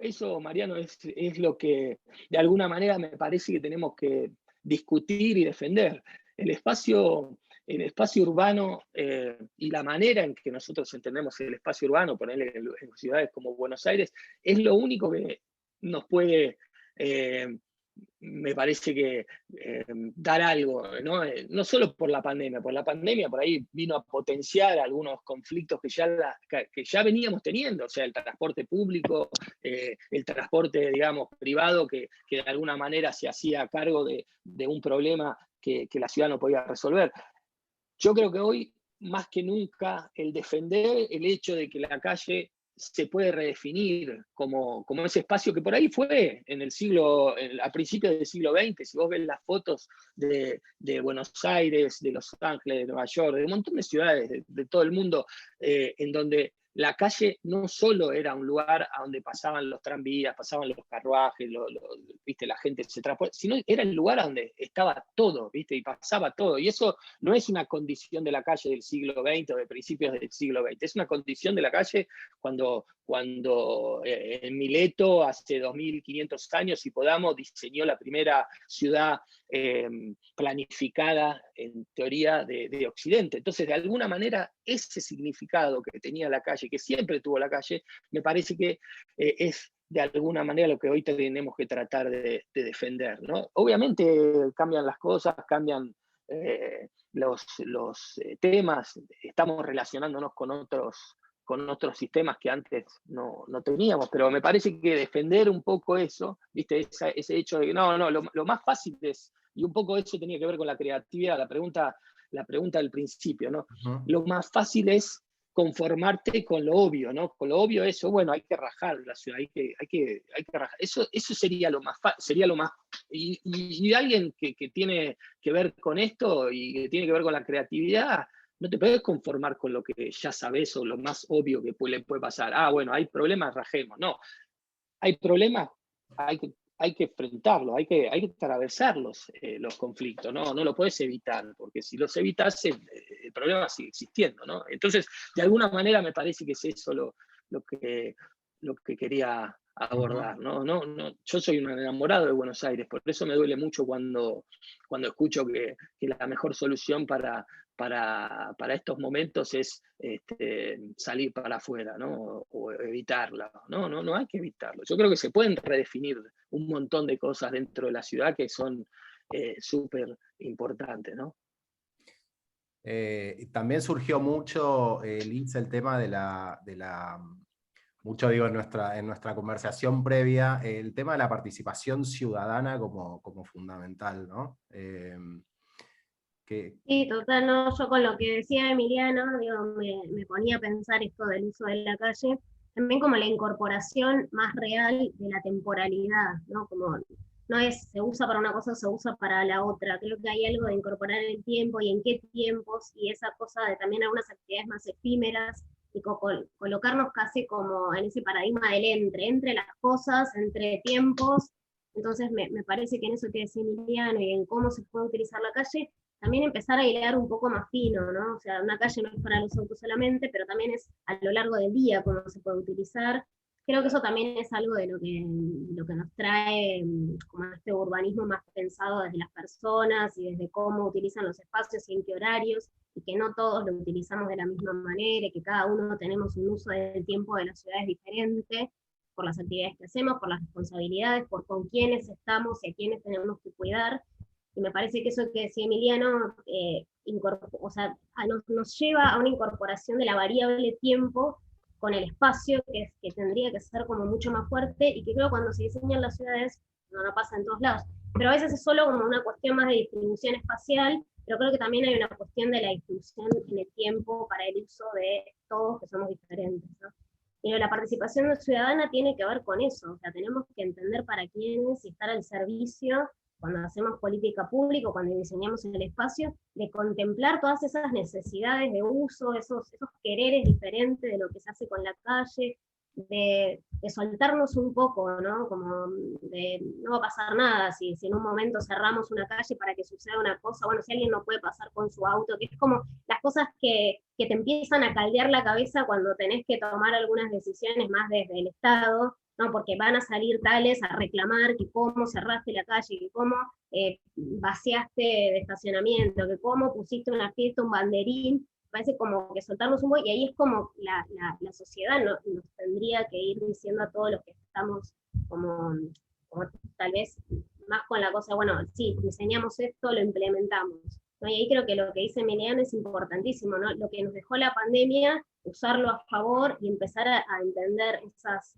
eso, Mariano, es lo que de alguna manera me parece que tenemos que discutir y defender. El espacio urbano y la manera en que nosotros entendemos el espacio urbano, ponerle en ciudades como Buenos Aires, es lo único que nos puede... me parece que dar algo, ¿no? No solo por la pandemia por ahí vino a potenciar algunos conflictos que ya veníamos teniendo, o sea, el transporte público, el transporte, digamos, privado, que de alguna manera se hacía cargo de un problema que la ciudad no podía resolver. Yo creo que hoy, más que nunca, el defender el hecho de que la calle se puede redefinir como ese espacio que por ahí fue a principios del siglo XX. Si vos ves las fotos de Buenos Aires, de Los Ángeles, de Nueva York, de un montón de ciudades de todo el mundo, en donde la calle no solo era un lugar a donde pasaban los tranvías, pasaban los carruajes, ¿viste? La gente se transportaba, sino era el lugar a donde estaba todo, ¿viste? Y pasaba todo. Y eso no es una condición de la calle del siglo XX o de principios del siglo XX, es una condición de la calle cuando en Mileto, hace 2500 años, y Podamos diseñó la primera ciudad planificada, en teoría, de Occidente. Entonces, de alguna manera, ese significado que tenía la calle, que siempre tuvo la calle, me parece que es de alguna manera lo que hoy tenemos que tratar de defender, ¿no? Obviamente cambian las cosas, cambian los temas, estamos relacionándonos con otros sistemas que antes no teníamos, pero me parece que defender un poco eso, ¿viste? Ese hecho de que lo más fácil es, y un poco eso tenía que ver con la creatividad, la pregunta del principio, ¿no? Uh-huh. Lo más fácil es conformarte con lo obvio, ¿no? Con lo obvio eso, bueno, hay que rajar la ciudad, hay que rajar. Eso sería lo más y alguien que tiene que ver con esto y que tiene que ver con la creatividad, no te puedes conformar con lo que ya sabes o lo más obvio que le puede pasar. Bueno, hay problemas, rajemos. No, hay problemas, hay que enfrentarlos, hay que atravesar los conflictos, ¿no? No lo puedes evitar, porque si los evitas, el problema sigue existiendo, ¿no? Entonces, de alguna manera me parece que es eso lo que quería abordar, ¿no? Yo soy un enamorado de Buenos Aires, por eso me duele mucho cuando escucho que la mejor solución para para estos momentos es salir para afuera, ¿no? O evitarla. No hay que evitarlo. Yo creo que se pueden redefinir un montón de cosas dentro de la ciudad que son súper importantes, ¿no? También surgió mucho, Liz, el tema mucho digo en nuestra conversación previa, el tema de la participación ciudadana como fundamental, ¿no? Sí, total, no, yo con lo que decía Emiliano, digo, me ponía a pensar esto del uso de la calle, también como la incorporación más real de la temporalidad, ¿no? Como no es se usa para una cosa, se usa para la otra. Creo que hay algo de incorporar el tiempo y en qué tiempos, y esa cosa de también algunas actividades más efímeras, y colocarnos casi como en ese paradigma del entre las cosas, entre tiempos. Entonces me parece que en eso que decía Emiliano y en cómo se puede utilizar la calle, también empezar a hilar un poco más fino, ¿no? O sea, una calle no es para los autos solamente, pero también es a lo largo del día cómo se puede utilizar. Creo que eso también es algo de lo que nos trae como este urbanismo más pensado desde las personas y desde cómo utilizan los espacios y en qué horarios, y que no todos lo utilizamos de la misma manera, y que cada uno tenemos un uso del tiempo de las ciudades diferente, por las actividades que hacemos, por las responsabilidades, por con quiénes estamos y a quiénes tenemos que cuidar. Y me parece que eso que decía Emiliano, o sea, nos lleva a una incorporación de la variable tiempo con el espacio, que tendría que ser como mucho más fuerte, y que creo cuando se diseñan las ciudades, no pasa en todos lados, pero a veces es solo como una cuestión más de distribución espacial, pero creo que también hay una cuestión de la distribución en el tiempo para el uso de todos que somos diferentes, ¿no? Y la participación ciudadana tiene que ver con eso, o sea, tenemos que entender para quiénes y estar al servicio cuando hacemos política pública, cuando diseñamos el espacio, de contemplar todas esas necesidades de uso, esos quereres diferentes de lo que se hace con la calle, de soltarnos un poco, ¿no? Como de no va a pasar nada si en un momento cerramos una calle para que suceda una cosa, bueno, si alguien no puede pasar con su auto, que es como las cosas que te empiezan a caldear la cabeza cuando tenés que tomar algunas decisiones más desde el Estado, ¿no? Porque van a salir tales a reclamar que cómo cerraste la calle, que cómo vaciaste de estacionamiento, que cómo pusiste una fiesta, un banderín. Parece como que soltarnos un poco, y ahí es como la sociedad nos tendría que ir diciendo a todos los que estamos como tal vez más con la cosa, bueno, sí, diseñamos esto, lo implementamos, ¿no? Y ahí creo que lo que dice Emiliano es importantísimo, ¿no? Lo que nos dejó la pandemia, usarlo a favor y empezar a entender esas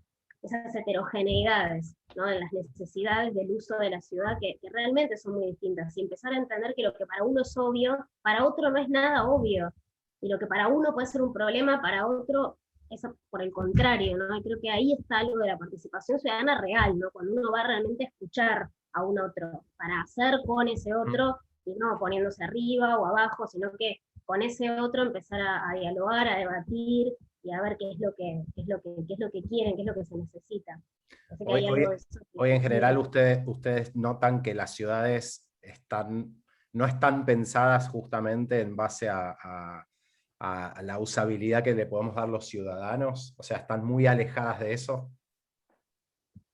heterogeneidades, ¿no? En las necesidades del uso de la ciudad, que realmente son muy distintas, y empezar a entender que lo que para uno es obvio, para otro no es nada obvio, y lo que para uno puede ser un problema, para otro es por el contrario, ¿no? Y creo que ahí está algo de la participación ciudadana real, ¿no? Cuando uno va realmente a escuchar a un otro, para hacer con ese otro, y no poniéndose arriba o abajo, sino que con ese otro empezar a dialogar, a debatir, y a ver qué es lo que quieren, qué es lo que se necesita. Así que hay algo de eso. Hoy en general ustedes notan que las ciudades no están pensadas justamente en base a la usabilidad que le podemos dar los ciudadanos, o sea, están muy alejadas de eso.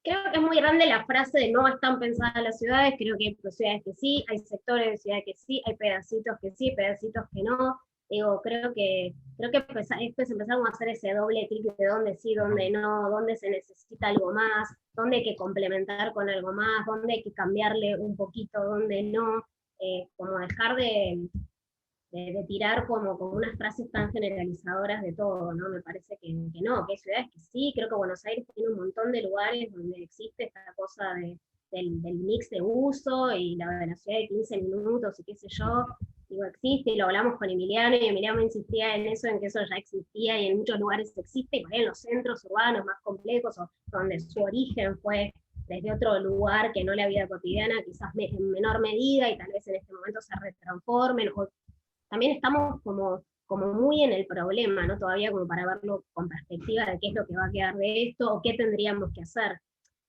Creo que es muy grande la frase de no están pensadas las ciudades, creo que hay ciudades que sí, hay sectores de ciudades que sí, hay pedacitos que sí, pedacitos que no. Digo, creo que después empezamos a hacer ese doble clic de dónde sí, dónde no, dónde se necesita algo más, dónde hay que complementar con algo más, dónde hay que cambiarle un poquito, dónde no, como dejar de tirar como unas frases tan generalizadoras de todo, ¿no? Me parece que no, que hay ciudades que sí, creo que Buenos Aires tiene un montón de lugares donde existe esta cosa del mix de uso, y la de la ciudad de 15 minutos y qué sé yo, digo, existe, y lo hablamos con Emiliano, y Emiliano insistía en eso, en que eso ya existía, y en muchos lugares existe, y por ahí en los centros urbanos más complejos, o donde su origen fue desde otro lugar que no la vida cotidiana, quizás en menor medida, y tal vez en este momento se retransformen, o también estamos como muy en el problema, ¿no? Todavía como para verlo con perspectiva de qué es lo que va a quedar de esto, o qué tendríamos que hacer.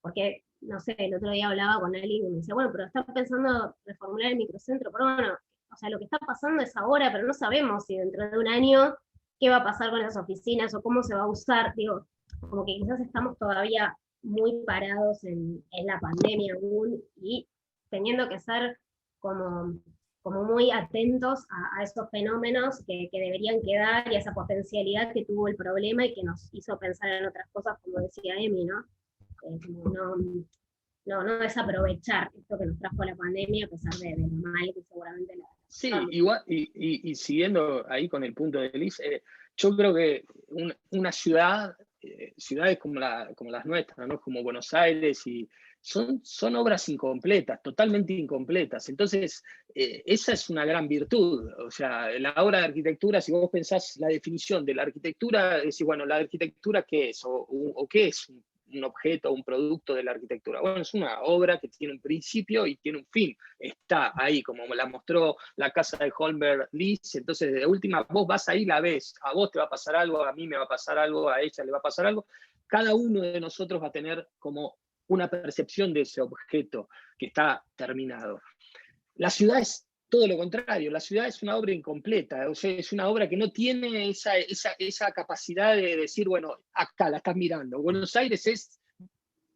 Porque, no sé, el otro día hablaba con alguien y me decía, bueno, pero está pensando reformular el microcentro, pero bueno, o sea, lo que está pasando es ahora, pero no sabemos si dentro de un año qué va a pasar con esas oficinas o cómo se va a usar. Digo, como que quizás estamos todavía muy parados en la pandemia aún, y teniendo que ser como como muy atentos a esos fenómenos que deberían quedar y a esa potencialidad que tuvo el problema y que nos hizo pensar en otras cosas, como decía Emi, ¿no? Como no desaprovechar esto que nos trajo la pandemia, a pesar de lo mal que seguramente la Sí, pasamos. igual, y siguiendo ahí con el punto de Liz, yo creo que una ciudad, ciudades como las nuestras, ¿no? Como Buenos Aires, son obras incompletas, totalmente incompletas. Entonces, esa es una gran virtud. O sea, la obra de arquitectura, si vos pensás la definición de la arquitectura, es decir, bueno, ¿la arquitectura qué es? ¿O qué es un objeto, un producto de la arquitectura? Bueno, es una obra que tiene un principio y tiene un fin. Está ahí, como me la mostró la casa de Holmberg Liz. Entonces, de última, vos vas ahí, la ves, a vos te va a pasar algo, a mí me va a pasar algo, a ella le va a pasar algo. Cada uno de nosotros va a tener como una percepción de ese objeto que está terminado. La ciudad es todo lo contrario, la ciudad es una obra incompleta, o sea, es una obra que no tiene esa capacidad de decir, bueno, acá la estás mirando. Buenos Aires es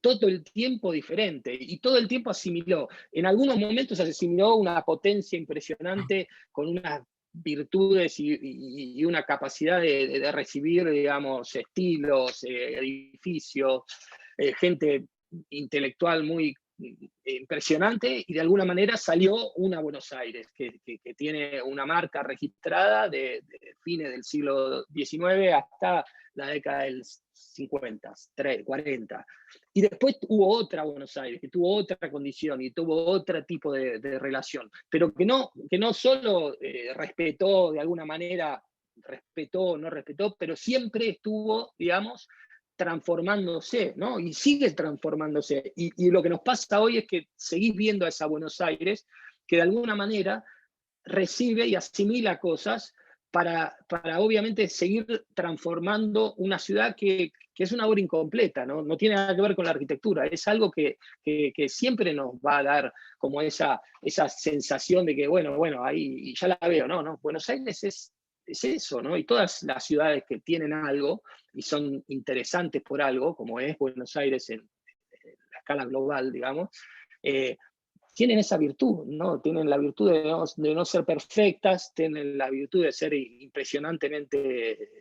todo el tiempo diferente y todo el tiempo asimiló. En algunos momentos asimiló una potencia impresionante con unas virtudes y una capacidad de recibir, digamos, estilos, edificios, gente intelectual muy impresionante, y de alguna manera salió una Buenos Aires que tiene una marca registrada de fines del siglo XIX hasta la década del 50, 40. Y después hubo otra Buenos Aires, que tuvo otra condición y tuvo otro tipo de relación, pero que no solo respetó de alguna manera, no respetó, pero siempre estuvo, digamos, transformándose, ¿no? Y sigue transformándose. Y lo que nos pasa hoy es que seguís viendo a esa Buenos Aires que de alguna manera recibe y asimila cosas para obviamente seguir transformando una ciudad que es una obra incompleta, ¿no? No tiene nada que ver con la arquitectura, es algo que siempre nos va a dar como esa sensación de que, bueno, ahí ya la veo, ¿no? Buenos Aires es eso, ¿no? Y todas las ciudades que tienen algo y son interesantes por algo, como es Buenos Aires en la escala global, digamos, tienen esa virtud, ¿no? Tienen la virtud de no ser perfectas, tienen la virtud de ser impresionantemente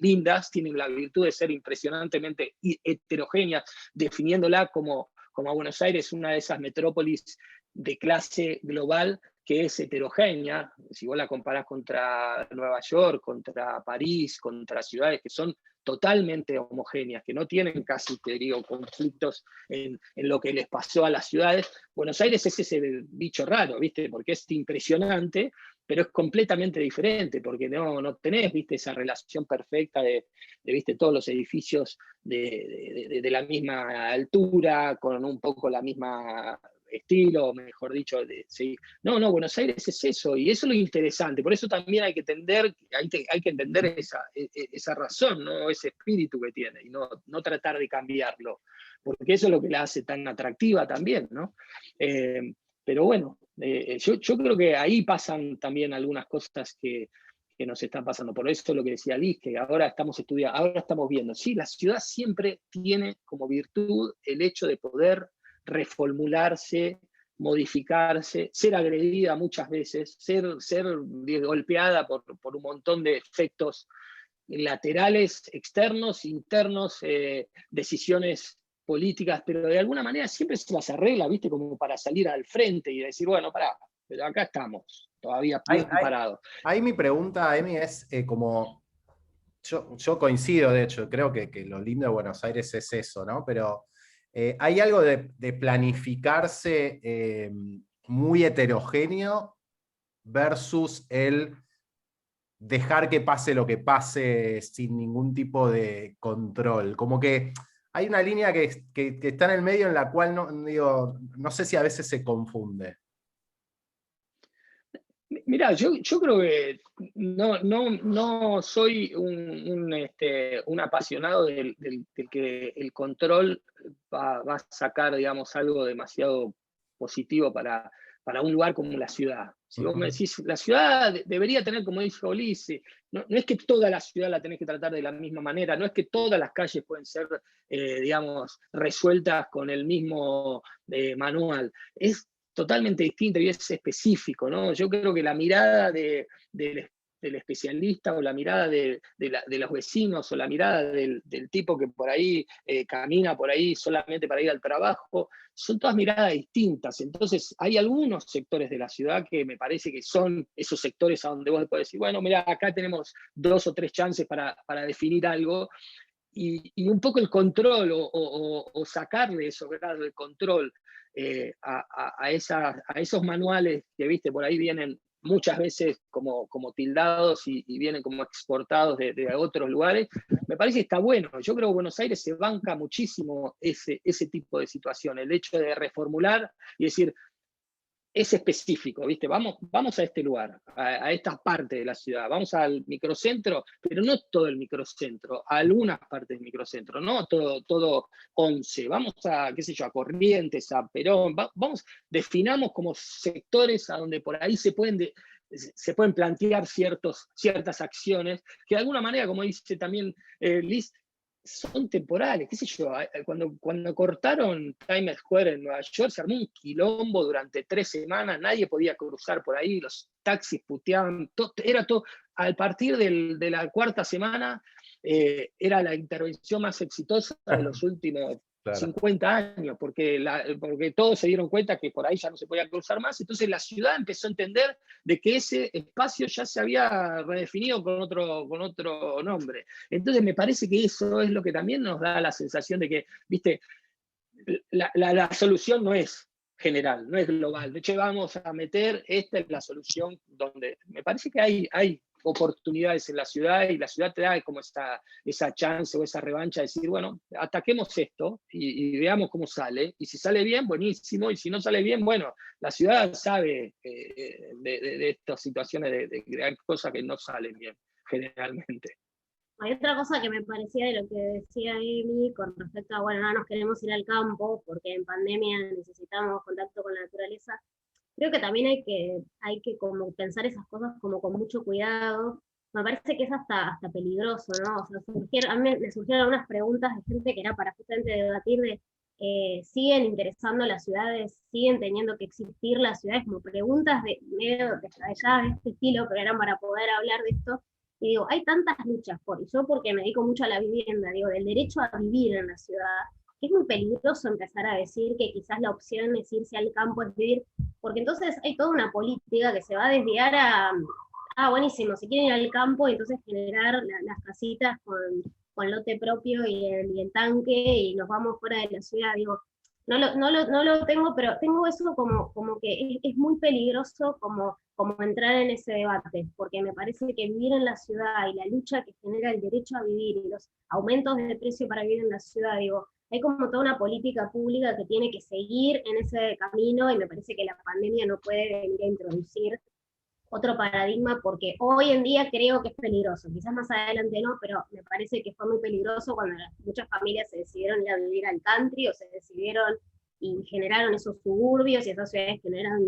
lindas, tienen la virtud de ser impresionantemente heterogéneas, definiéndola como a Buenos Aires una de esas metrópolis de clase global que es heterogénea. Si vos la comparás contra Nueva York, contra París, contra ciudades que son totalmente homogéneas, que no tienen casi, te digo, conflictos en lo que les pasó a las ciudades. Buenos Aires es ese bicho raro, ¿viste? Porque es impresionante, pero es completamente diferente, porque no tenés, ¿viste? Esa relación perfecta de ¿viste? Todos los edificios de la misma altura, con un poco la misma estilo, mejor dicho, sí. No, Buenos Aires es eso, y eso es lo interesante. Por eso también hay que entender esa razón, ¿no? Ese espíritu que tiene, y no tratar de cambiarlo, porque eso es lo que la hace tan atractiva también, ¿no? Pero bueno, yo creo que ahí pasan también algunas cosas que nos están pasando. Por eso lo que decía Liz, que ahora estamos estudiando, ahora estamos viendo. Sí, la ciudad siempre tiene como virtud el hecho de poder reformularse, modificarse, ser agredida muchas veces, ser golpeada por un montón de efectos laterales, externos, internos, decisiones políticas, pero de alguna manera siempre se las arregla, ¿viste? Como para salir al frente y decir, bueno, pará, pero acá estamos, todavía bien parados. Ahí mi pregunta, Emi, es como, yo coincido, de hecho, creo que lo lindo de Buenos Aires es eso, ¿no? Pero hay algo de planificarse muy heterogéneo versus el dejar que pase lo que pase sin ningún tipo de control. Como que hay una línea que está en el medio en la cual no sé si a veces se confunde. Mirá, yo creo que no soy un apasionado del que el control va a sacar, digamos, algo demasiado positivo para un lugar como la ciudad. Si vos me decís, la ciudad debería tener, como dijo Ulises, no es que toda la ciudad la tenés que tratar de la misma manera, no es que todas las calles pueden ser, digamos, resueltas con el mismo manual. Es totalmente distinto y es específico, ¿no? Yo creo que la mirada del especialista o la mirada de los vecinos o la mirada del tipo que por ahí camina por ahí solamente para ir al trabajo, son todas miradas distintas. Entonces hay algunos sectores de la ciudad que me parece que son esos sectores a donde vos podés decir, bueno, mira, acá tenemos 2 o 3 chances para definir algo, y un poco el control o sacarle esos grados de control a esos manuales que, viste, por ahí vienen muchas veces como tildados y vienen como exportados de otros lugares, me parece que está bueno. Yo creo que Buenos Aires se banca muchísimo ese tipo de situación, el hecho de reformular y decir, es específico, ¿viste? Vamos a este lugar, a esta parte de la ciudad, vamos al microcentro, pero no todo el microcentro, a algunas partes del microcentro, no todo 11, vamos a, qué sé yo, a Corrientes, a Perón, definamos como sectores a donde por ahí se pueden plantear ciertas acciones que de alguna manera, como dice también Liz, son temporales, qué sé yo, cuando cortaron Times Square en Nueva York, se armó un quilombo durante 3 semanas, nadie podía cruzar por ahí, los taxis puteaban, era todo, al partir de la 4ª semana, era la intervención más exitosa de los últimos Claro. 50 años, porque todos se dieron cuenta que por ahí ya no se podía cruzar más, entonces la ciudad empezó a entender de que ese espacio ya se había redefinido con otro nombre. Entonces me parece que eso es lo que también nos da la sensación de que, viste, la solución no es general, no es global. De hecho, vamos a meter, esta es la solución donde me parece que hay oportunidades en la ciudad y la ciudad te da como esa chance o esa revancha de decir, bueno, ataquemos esto y veamos cómo sale. Y si sale bien, buenísimo. Y si no sale bien, bueno, la ciudad sabe de estas situaciones de hay cosas que no salen bien, generalmente. Hay otra cosa que me parecía de lo que decía Emi con respecto a, bueno, no nos queremos ir al campo porque en pandemia necesitamos contacto con la naturaleza. Creo que también hay que como pensar esas cosas como con mucho cuidado. Me parece que es hasta peligroso, ¿no? O sea, a mí me surgieron algunas preguntas de gente que era para justamente debatir de, ¿siguen interesando las ciudades? ¿Siguen teniendo que existir las ciudades? Como preguntas de medio descabelladas de este estilo, pero eran para poder hablar de esto. Y digo, hay tantas luchas y yo porque me dedico mucho a la vivienda, digo, del derecho a vivir en la ciudad, que es muy peligroso empezar a decir que quizás la opción es irse al campo es vivir, porque entonces hay toda una política que se va a desviar buenísimo, si quieren ir al campo, entonces generar las casitas con lote propio y el tanque, y nos vamos fuera de la ciudad, digo, no lo tengo, pero tengo eso como que es muy peligroso como entrar en ese debate, porque me parece que vivir en la ciudad y la lucha que genera el derecho a vivir y los aumentos de precio para vivir en la ciudad, digo, hay como toda una política pública que tiene que seguir en ese camino, y me parece que la pandemia no puede venir a introducir otro paradigma, porque hoy en día creo que es peligroso, quizás más adelante no, pero me parece que fue muy peligroso cuando muchas familias se decidieron ir a vivir al country, o se decidieron y generaron esos suburbios, y esas ciudades generan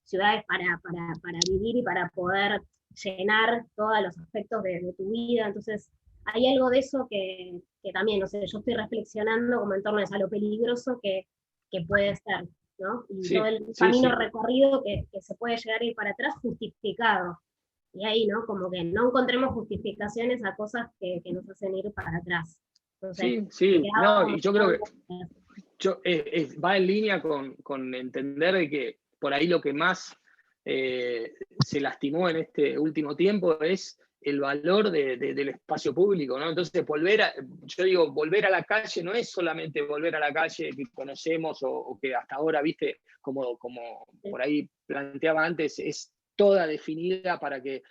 ciudades para vivir y para poder llenar todos los aspectos de tu vida. Entonces hay algo de eso que también, no sé, yo estoy reflexionando como en torno a lo peligroso que puede ser, ¿no? Y Sí, todo el camino recorrido que se puede llegar a ir para atrás justificado. Y ahí, ¿no? Como que no encontremos justificaciones a cosas que nos hacen ir para atrás. Entonces, sí, no, y yo creo que va en línea con entender de que por ahí lo que más se lastimó en este último tiempo es el valor del espacio público, ¿no? Entonces, volver a la calle no es solamente volver a la calle que conocemos o que hasta ahora, viste, como por ahí planteaba antes, es toda definida para que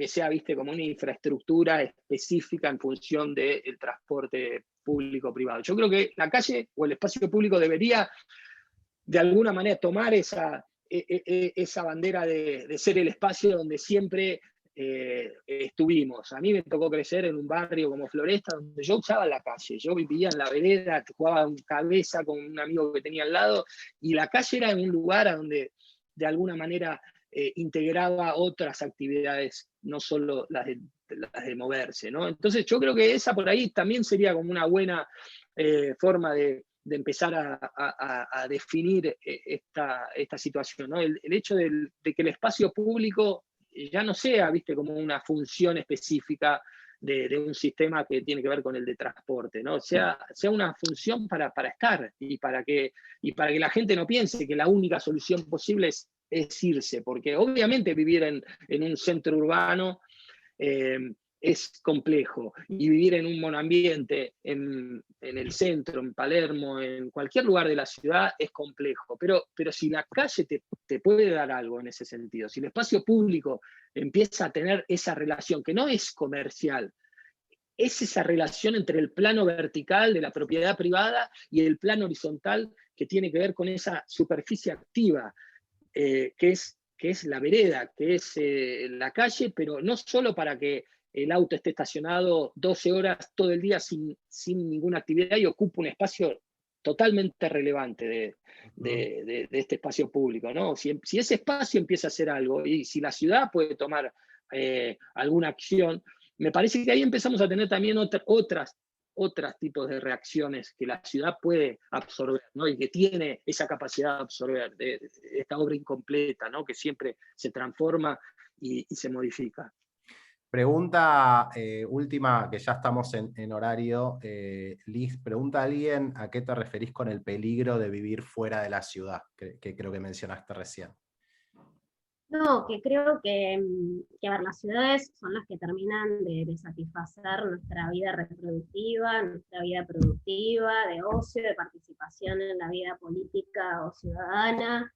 sea, viste, como una infraestructura específica en función del transporte público-privado. Yo creo que la calle o el espacio público debería, de alguna manera, tomar esa bandera de ser el espacio donde siempre estuvimos. A mí me tocó crecer en un barrio como Floresta, donde yo usaba la calle, yo vivía en la vereda, jugaba un cabeza con un amigo que tenía al lado, y la calle era un lugar a donde de alguna manera integraba otras actividades, no solo las de moverse, ¿no? Entonces yo creo que esa por ahí también sería como una buena forma de de empezar a definir esta situación, ¿no? El hecho de que el espacio público ya no sea, ¿viste?, como una función específica de un sistema que tiene que ver con el de transporte, ¿no? Sea una función para estar y para que la gente no piense que la única solución posible es irse, porque obviamente vivir en un centro urbano es complejo, y vivir en un monoambiente en el centro, en Palermo, en cualquier lugar de la ciudad es complejo, pero si la calle te puede dar algo en ese sentido, si el espacio público empieza a tener esa relación que no es comercial, es esa relación entre el plano vertical de la propiedad privada y el plano horizontal que tiene que ver con esa superficie activa, que es la vereda, que es la calle, pero no solo para que el auto esté estacionado 12 horas todo el día sin ninguna actividad y ocupa un espacio totalmente relevante de este espacio público, ¿no? Si ese espacio empieza a hacer algo y si la ciudad puede tomar alguna acción, me parece que ahí empezamos a tener también otros tipos de reacciones que la ciudad puede absorber, ¿no? Y que tiene esa capacidad de absorber, de esta obra incompleta, ¿no? Que siempre se transforma y se modifica. Pregunta última, que ya estamos en horario. Liz, pregunta a alguien a qué te referís con el peligro de vivir fuera de la ciudad, que creo que mencionaste recién. No, que creo que, a ver, las ciudades son las que terminan de satisfacer nuestra vida reproductiva, nuestra vida productiva, de ocio, de participación en la vida política o ciudadana.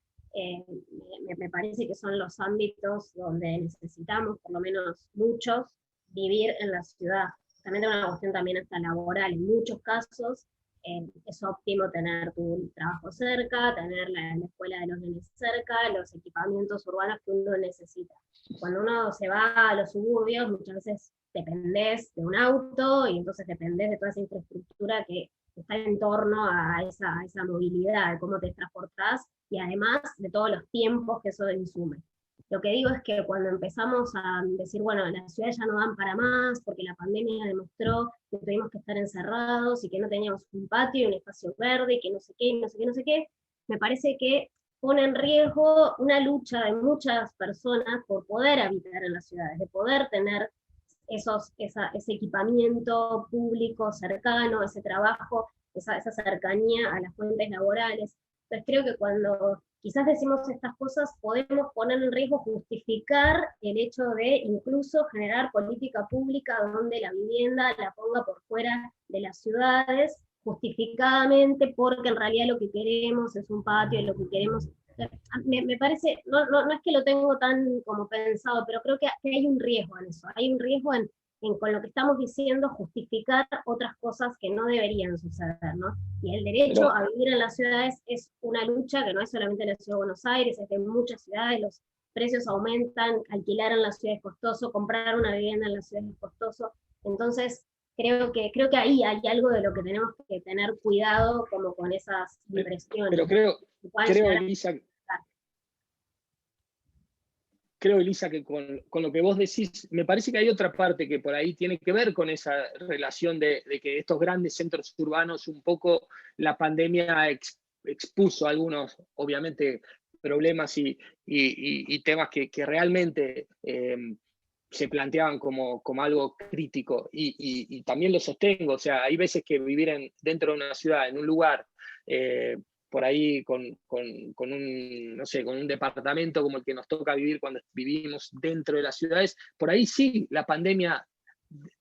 Me parece que son los ámbitos donde necesitamos, por lo menos muchos, vivir en la ciudad. También tengo una cuestión también hasta laboral, en muchos casos es óptimo tener tu trabajo cerca, tener la escuela de los nenes cerca, los equipamientos urbanos que uno necesita. Cuando uno se va a los suburbios, muchas veces dependés de un auto y entonces dependés de toda esa infraestructura que está en torno a esa movilidad, de cómo te transportás y además de todos los tiempos que eso insume. Lo que digo es que cuando empezamos a decir, bueno, las ciudades ya no dan para más, porque la pandemia demostró que tuvimos que estar encerrados y que no teníamos un patio y un espacio verde y que no sé qué, no sé qué, no sé qué, me parece que pone en riesgo una lucha de muchas personas por poder habitar en las ciudades, de poder tener ese equipamiento público cercano, ese trabajo, esa cercanía a las fuentes laborales. Entonces creo que cuando quizás decimos estas cosas, podemos poner en riesgo, justificar el hecho de incluso generar política pública donde la vivienda la ponga por fuera de las ciudades, justificadamente, porque en realidad lo que queremos es un patio, lo que queremos... Me parece, no es que lo tengo tan como pensado, pero creo que hay un riesgo en eso, hay un riesgo en con lo que estamos diciendo, justificar otras cosas que no deberían suceder, ¿no? Y el derecho a vivir en las ciudades es una lucha que no es solamente en la ciudad de Buenos Aires, es de muchas ciudades, los precios aumentan, alquilar en la ciudad es costoso, comprar una vivienda en la ciudad es costoso, entonces creo que ahí hay algo de lo que tenemos que tener cuidado como con esas impresiones. Pero creo, Elisa, que con lo que vos decís, me parece que hay otra parte que por ahí tiene que ver con esa relación de que estos grandes centros urbanos, un poco la pandemia expuso algunos, obviamente, problemas y temas que realmente se planteaban como algo crítico, y también lo sostengo. O sea, hay veces que vivir dentro de una ciudad, en un lugar, por ahí con un, no sé, con un departamento como el que nos toca vivir cuando vivimos dentro de las ciudades, por ahí sí, la pandemia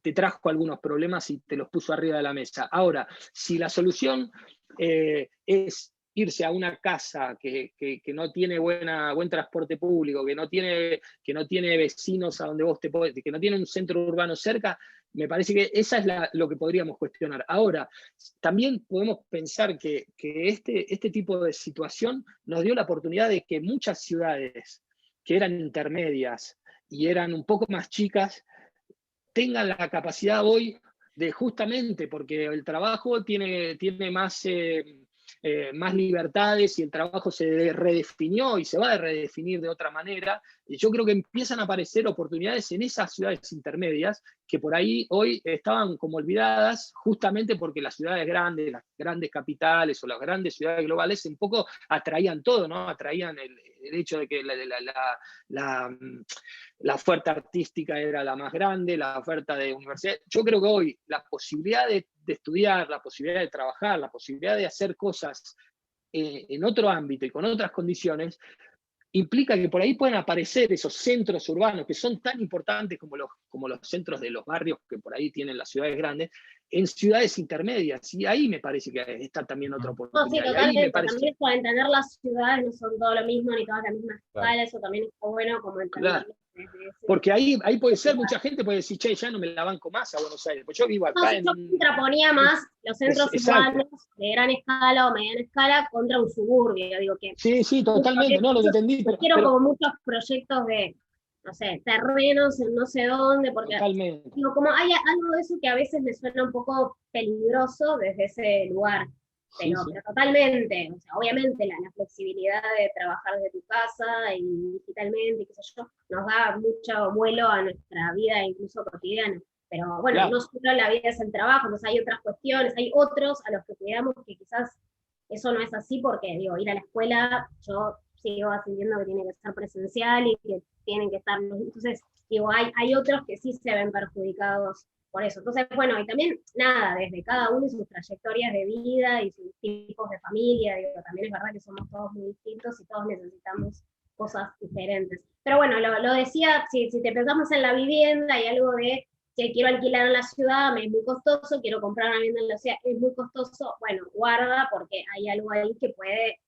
te trajo algunos problemas y te los puso arriba de la mesa. Ahora, si la solución es irse a una casa que no tiene buen transporte público, que no tiene vecinos a donde vos que no tiene un centro urbano cerca, me parece que esa es lo que podríamos cuestionar. Ahora, también podemos pensar que este tipo de situación nos dio la oportunidad de que muchas ciudades que eran intermedias y eran un poco más chicas, tengan la capacidad hoy de, justamente porque el trabajo tiene más más libertades y el trabajo se redefinió y se va a redefinir de otra manera. Y yo creo que empiezan a aparecer oportunidades en esas ciudades intermedias que por ahí hoy estaban como olvidadas, justamente porque las ciudades grandes, las grandes capitales o las grandes ciudades globales un poco atraían todo, ¿no? Atraían el hecho de que la oferta artística era la más grande, la oferta de universidad. Yo creo que hoy la posibilidad de estudiar, la posibilidad de trabajar, la posibilidad de hacer cosas en otro ámbito y con otras condiciones, implica que por ahí pueden aparecer esos centros urbanos que son tan importantes como los centros de los barrios que por ahí tienen las ciudades grandes, en ciudades intermedias. Y ahí me parece que está también otra oportunidad. No, sí, totalmente. También para entender las ciudades no son todo lo mismo, ni todas la misma escala, claro. Eso también está bueno como entenderlo. Claro. Porque ahí puede ser, mucha gente puede decir, che, ya no me la banco más a Buenos Aires. Pues yo vivo acá yo contraponía más los centros urbanos de gran escala o mediana escala contra un suburbio. Digo que sí, totalmente, no lo entendí. Quiero como muchos proyectos de, no sé, terrenos en no sé dónde, porque totalmente. Digo, como hay algo de eso que a veces me suena un poco peligroso desde ese lugar. Pero totalmente, o sea, obviamente la flexibilidad de trabajar desde tu casa y digitalmente, qué sé yo, nos da mucho vuelo a nuestra vida incluso cotidiana. Pero bueno, claro. No solo la vida es el trabajo, entonces hay otras cuestiones, hay otros a los que cuidamos que quizás eso no es así porque, digo, ir a la escuela, yo sigo sintiendo que tiene que ser presencial y que tienen que estar, entonces, digo, hay otros que sí se ven perjudicados por eso. Entonces, bueno, y también, nada, desde cada uno y sus trayectorias de vida y sus tipos de familia, digo, también es verdad que somos todos muy distintos y todos necesitamos cosas diferentes. Pero bueno, lo decía, si te pensamos en la vivienda, hay algo de que quiero alquilar en la ciudad, me es muy costoso, quiero comprar una vivienda en la ciudad, es muy costoso, bueno, guarda, porque hay algo ahí que puede,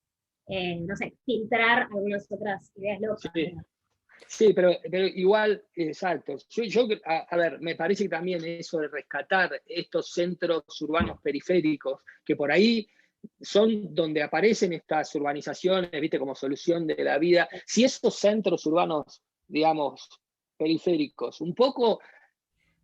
no sé, filtrar algunas otras ideas locas. Sí, pero igual, exacto. Yo a ver, me parece que también eso de rescatar estos centros urbanos periféricos, que por ahí son donde aparecen estas urbanizaciones, viste, como solución de la vida. Si esos centros urbanos, digamos, periféricos, un poco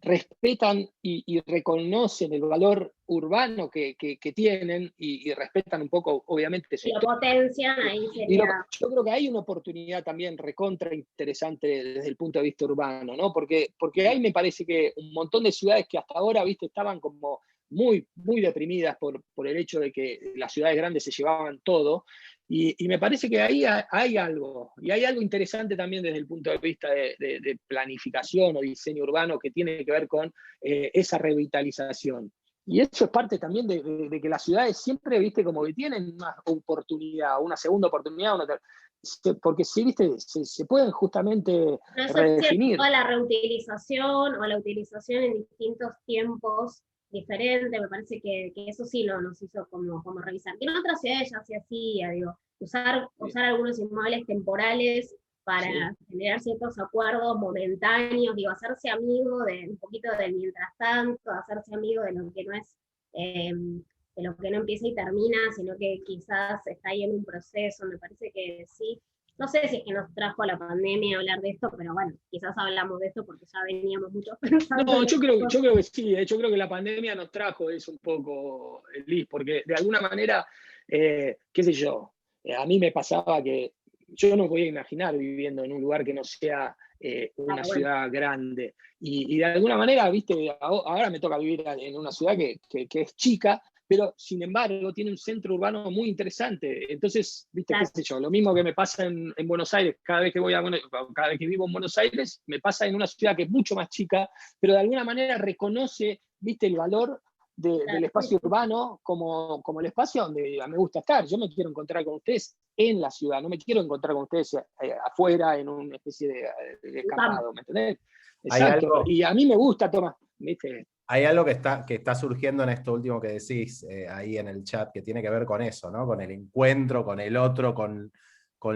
respetan y reconocen el valor urbano que tienen y respetan un poco, obviamente. Y lo potencian, ahí sería... Yo creo que hay una oportunidad también recontra interesante desde el punto de vista urbano, ¿no? Porque ahí me parece que un montón de ciudades que hasta ahora, viste, estaban como muy, muy deprimidas por el hecho de que las ciudades grandes se llevaban todo, y me parece que ahí hay algo, y hay algo interesante también desde el punto de vista de planificación o diseño urbano que tiene que ver con esa revitalización. Y eso es parte también de que las ciudades siempre, viste, como que tienen una oportunidad, una segunda oportunidad, porque sí, viste, se pueden justamente redefinir. Toda la reutilización o la utilización en distintos tiempos diferente, me parece que eso sí nos hizo como revisar. Que en otras ciudades ya se hacía, digo, usar algunos inmuebles temporales para generar ciertos acuerdos momentáneos, digo, hacerse amigo de un poquito del mientras tanto, hacerse amigo de lo que no es, de lo que no empieza y termina, sino que quizás está ahí en un proceso, me parece que sí. No sé si es que nos trajo la pandemia hablar de esto, pero bueno, quizás hablamos de esto porque ya veníamos muchos pensando. No, yo creo que sí, yo creo que la pandemia nos trajo eso un poco, Liz, porque de alguna manera, qué sé yo, a mí me pasaba que yo no podía imaginar viviendo en un lugar que no sea una ciudad grande. Y de alguna manera, viste, ahora me toca vivir en una ciudad que es chica, pero sin embargo tiene un centro urbano muy interesante. Entonces, viste, qué sé yo, lo mismo que me pasa en Buenos Aires, cada vez que vivo en Buenos Aires, me pasa en una ciudad que es mucho más chica, pero de alguna manera reconoce, viste, el valor del espacio urbano como el espacio donde me gusta estar. Yo me quiero encontrar con ustedes en la ciudad, no me quiero encontrar con ustedes afuera en una especie de escapado, ¿me entendés? Exacto, y a mí me gusta, Tomás, ¿viste? Hay algo que está surgiendo en esto último que decís ahí en el chat, que tiene que ver con eso, ¿no? Con el encuentro, con el otro, con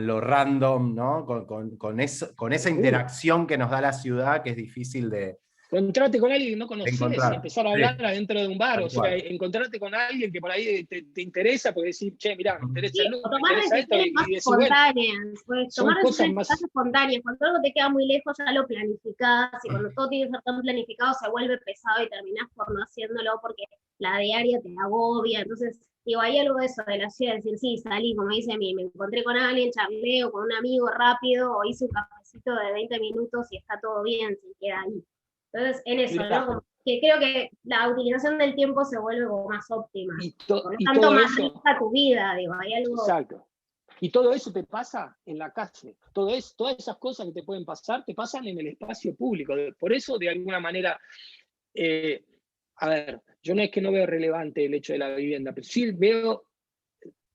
lo random, ¿no? Con esa interacción que nos da la ciudad, que es difícil de... Encontrarte con alguien que no conoces y empezar a hablar adentro de un bar, o sea, encontrarte con alguien que por ahí te interesa, porque decir, che, mirá, me interesa el look, me interesa esto, y decir, espontáneas, pues, tomar decisiones más espontáneas, cuando algo te queda muy lejos ya lo planificás, y cuando todo tiene que ser tan planificado se vuelve pesado y terminás por no haciéndolo porque la diaria te agobia, entonces, digo, hay algo de eso de la ciudad, decir, sí, salí, como dice a mí, me encontré con alguien, charlé o con un amigo rápido, o hice un cafecito de 20 minutos y está todo bien, se queda ahí. Entonces, en eso, Mirá, ¿no? Como que creo que la utilización del tiempo se vuelve como más óptima. y, Por lo y tanto, todo más eso, rica tu vida, digo, hay algo. exacto. Y todo eso te pasa en la calle. Todas esas cosas que te pueden pasar, te pasan en el espacio público. Por eso, de alguna manera, a ver, yo no es que no veo relevante el hecho de la vivienda, pero sí veo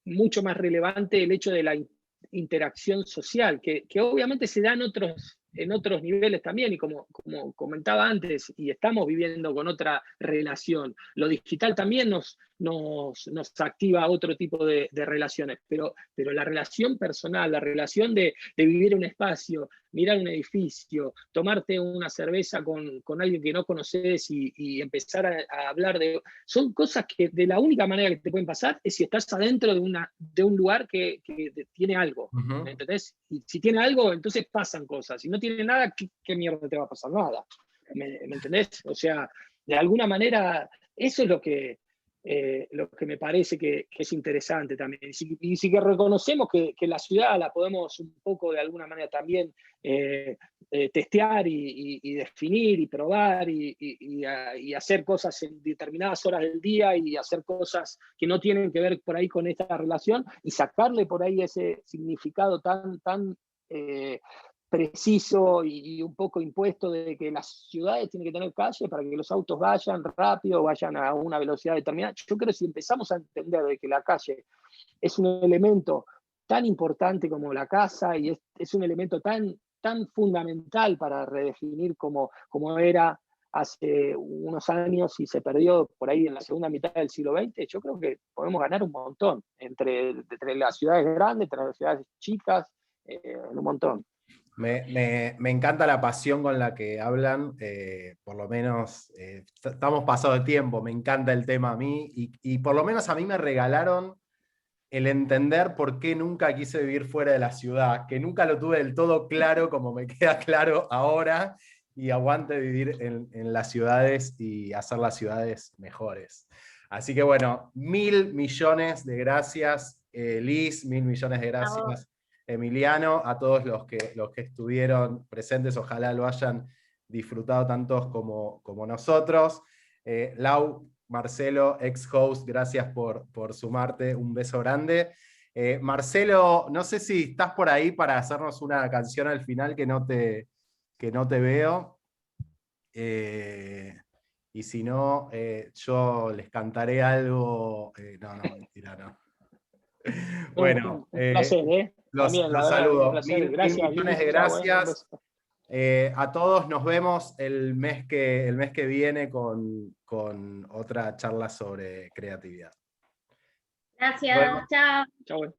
mucho más relevante el hecho de la interacción social, que obviamente se da en otros niveles también, y como comentaba antes, y estamos viviendo con otra relación. Lo digital también nos activa otro tipo de relaciones, pero la relación personal, la relación de vivir un espacio, mirar un edificio, tomarte una cerveza con alguien que no conoces y empezar a hablar son cosas que de la única manera que te pueden pasar es si estás adentro de un lugar que tiene algo. ¿Me entendés? Y si tiene algo, entonces pasan cosas. Si no tiene nada, ¿qué mierda te va a pasar? Nada. ¿Me entendés? O sea, de alguna manera, eso es lo que me parece que es interesante también. Y si que reconocemos que la ciudad la podemos un poco de alguna manera también testear y definir y probar y hacer cosas en determinadas horas del día y hacer cosas que no tienen que ver por ahí con esta relación y sacarle por ahí ese significado tan preciso y un poco impuesto de que las ciudades tienen que tener calle para que los autos vayan rápido, vayan a una velocidad determinada. Yo creo que si empezamos a entender de que la calle es un elemento tan importante como la casa y es un elemento tan fundamental para redefinir como era hace unos años y se perdió por ahí en la segunda mitad del siglo XX, yo creo que podemos ganar un montón entre las ciudades grandes, entre las ciudades chicas, un montón. Me encanta la pasión con la que hablan, por lo menos estamos pasados de tiempo, me encanta el tema a mí, y por lo menos a mí me regalaron el entender por qué nunca quise vivir fuera de la ciudad, que nunca lo tuve del todo claro como me queda claro ahora, y aguante vivir en las ciudades y hacer las ciudades mejores. Así que bueno, 1.000 millones de gracias, Liz, 1.000 millones de gracias, Emiliano, a todos los que estuvieron presentes, ojalá lo hayan disfrutado tantos como nosotros. Lau, Marcelo, ex-host, gracias por sumarte, un beso grande. Marcelo, no sé si estás por ahí para hacernos una canción al final que no te veo. Y si no, yo les cantaré algo. No, mentira, no. Bueno, Un placer, también, los la verdad, un saludo. placer. 1.000 Gracias, millones Liz. de Chau, un gracias. beso. A todos nos vemos el mes que viene con otra charla sobre creatividad. Gracias, chao. Chau.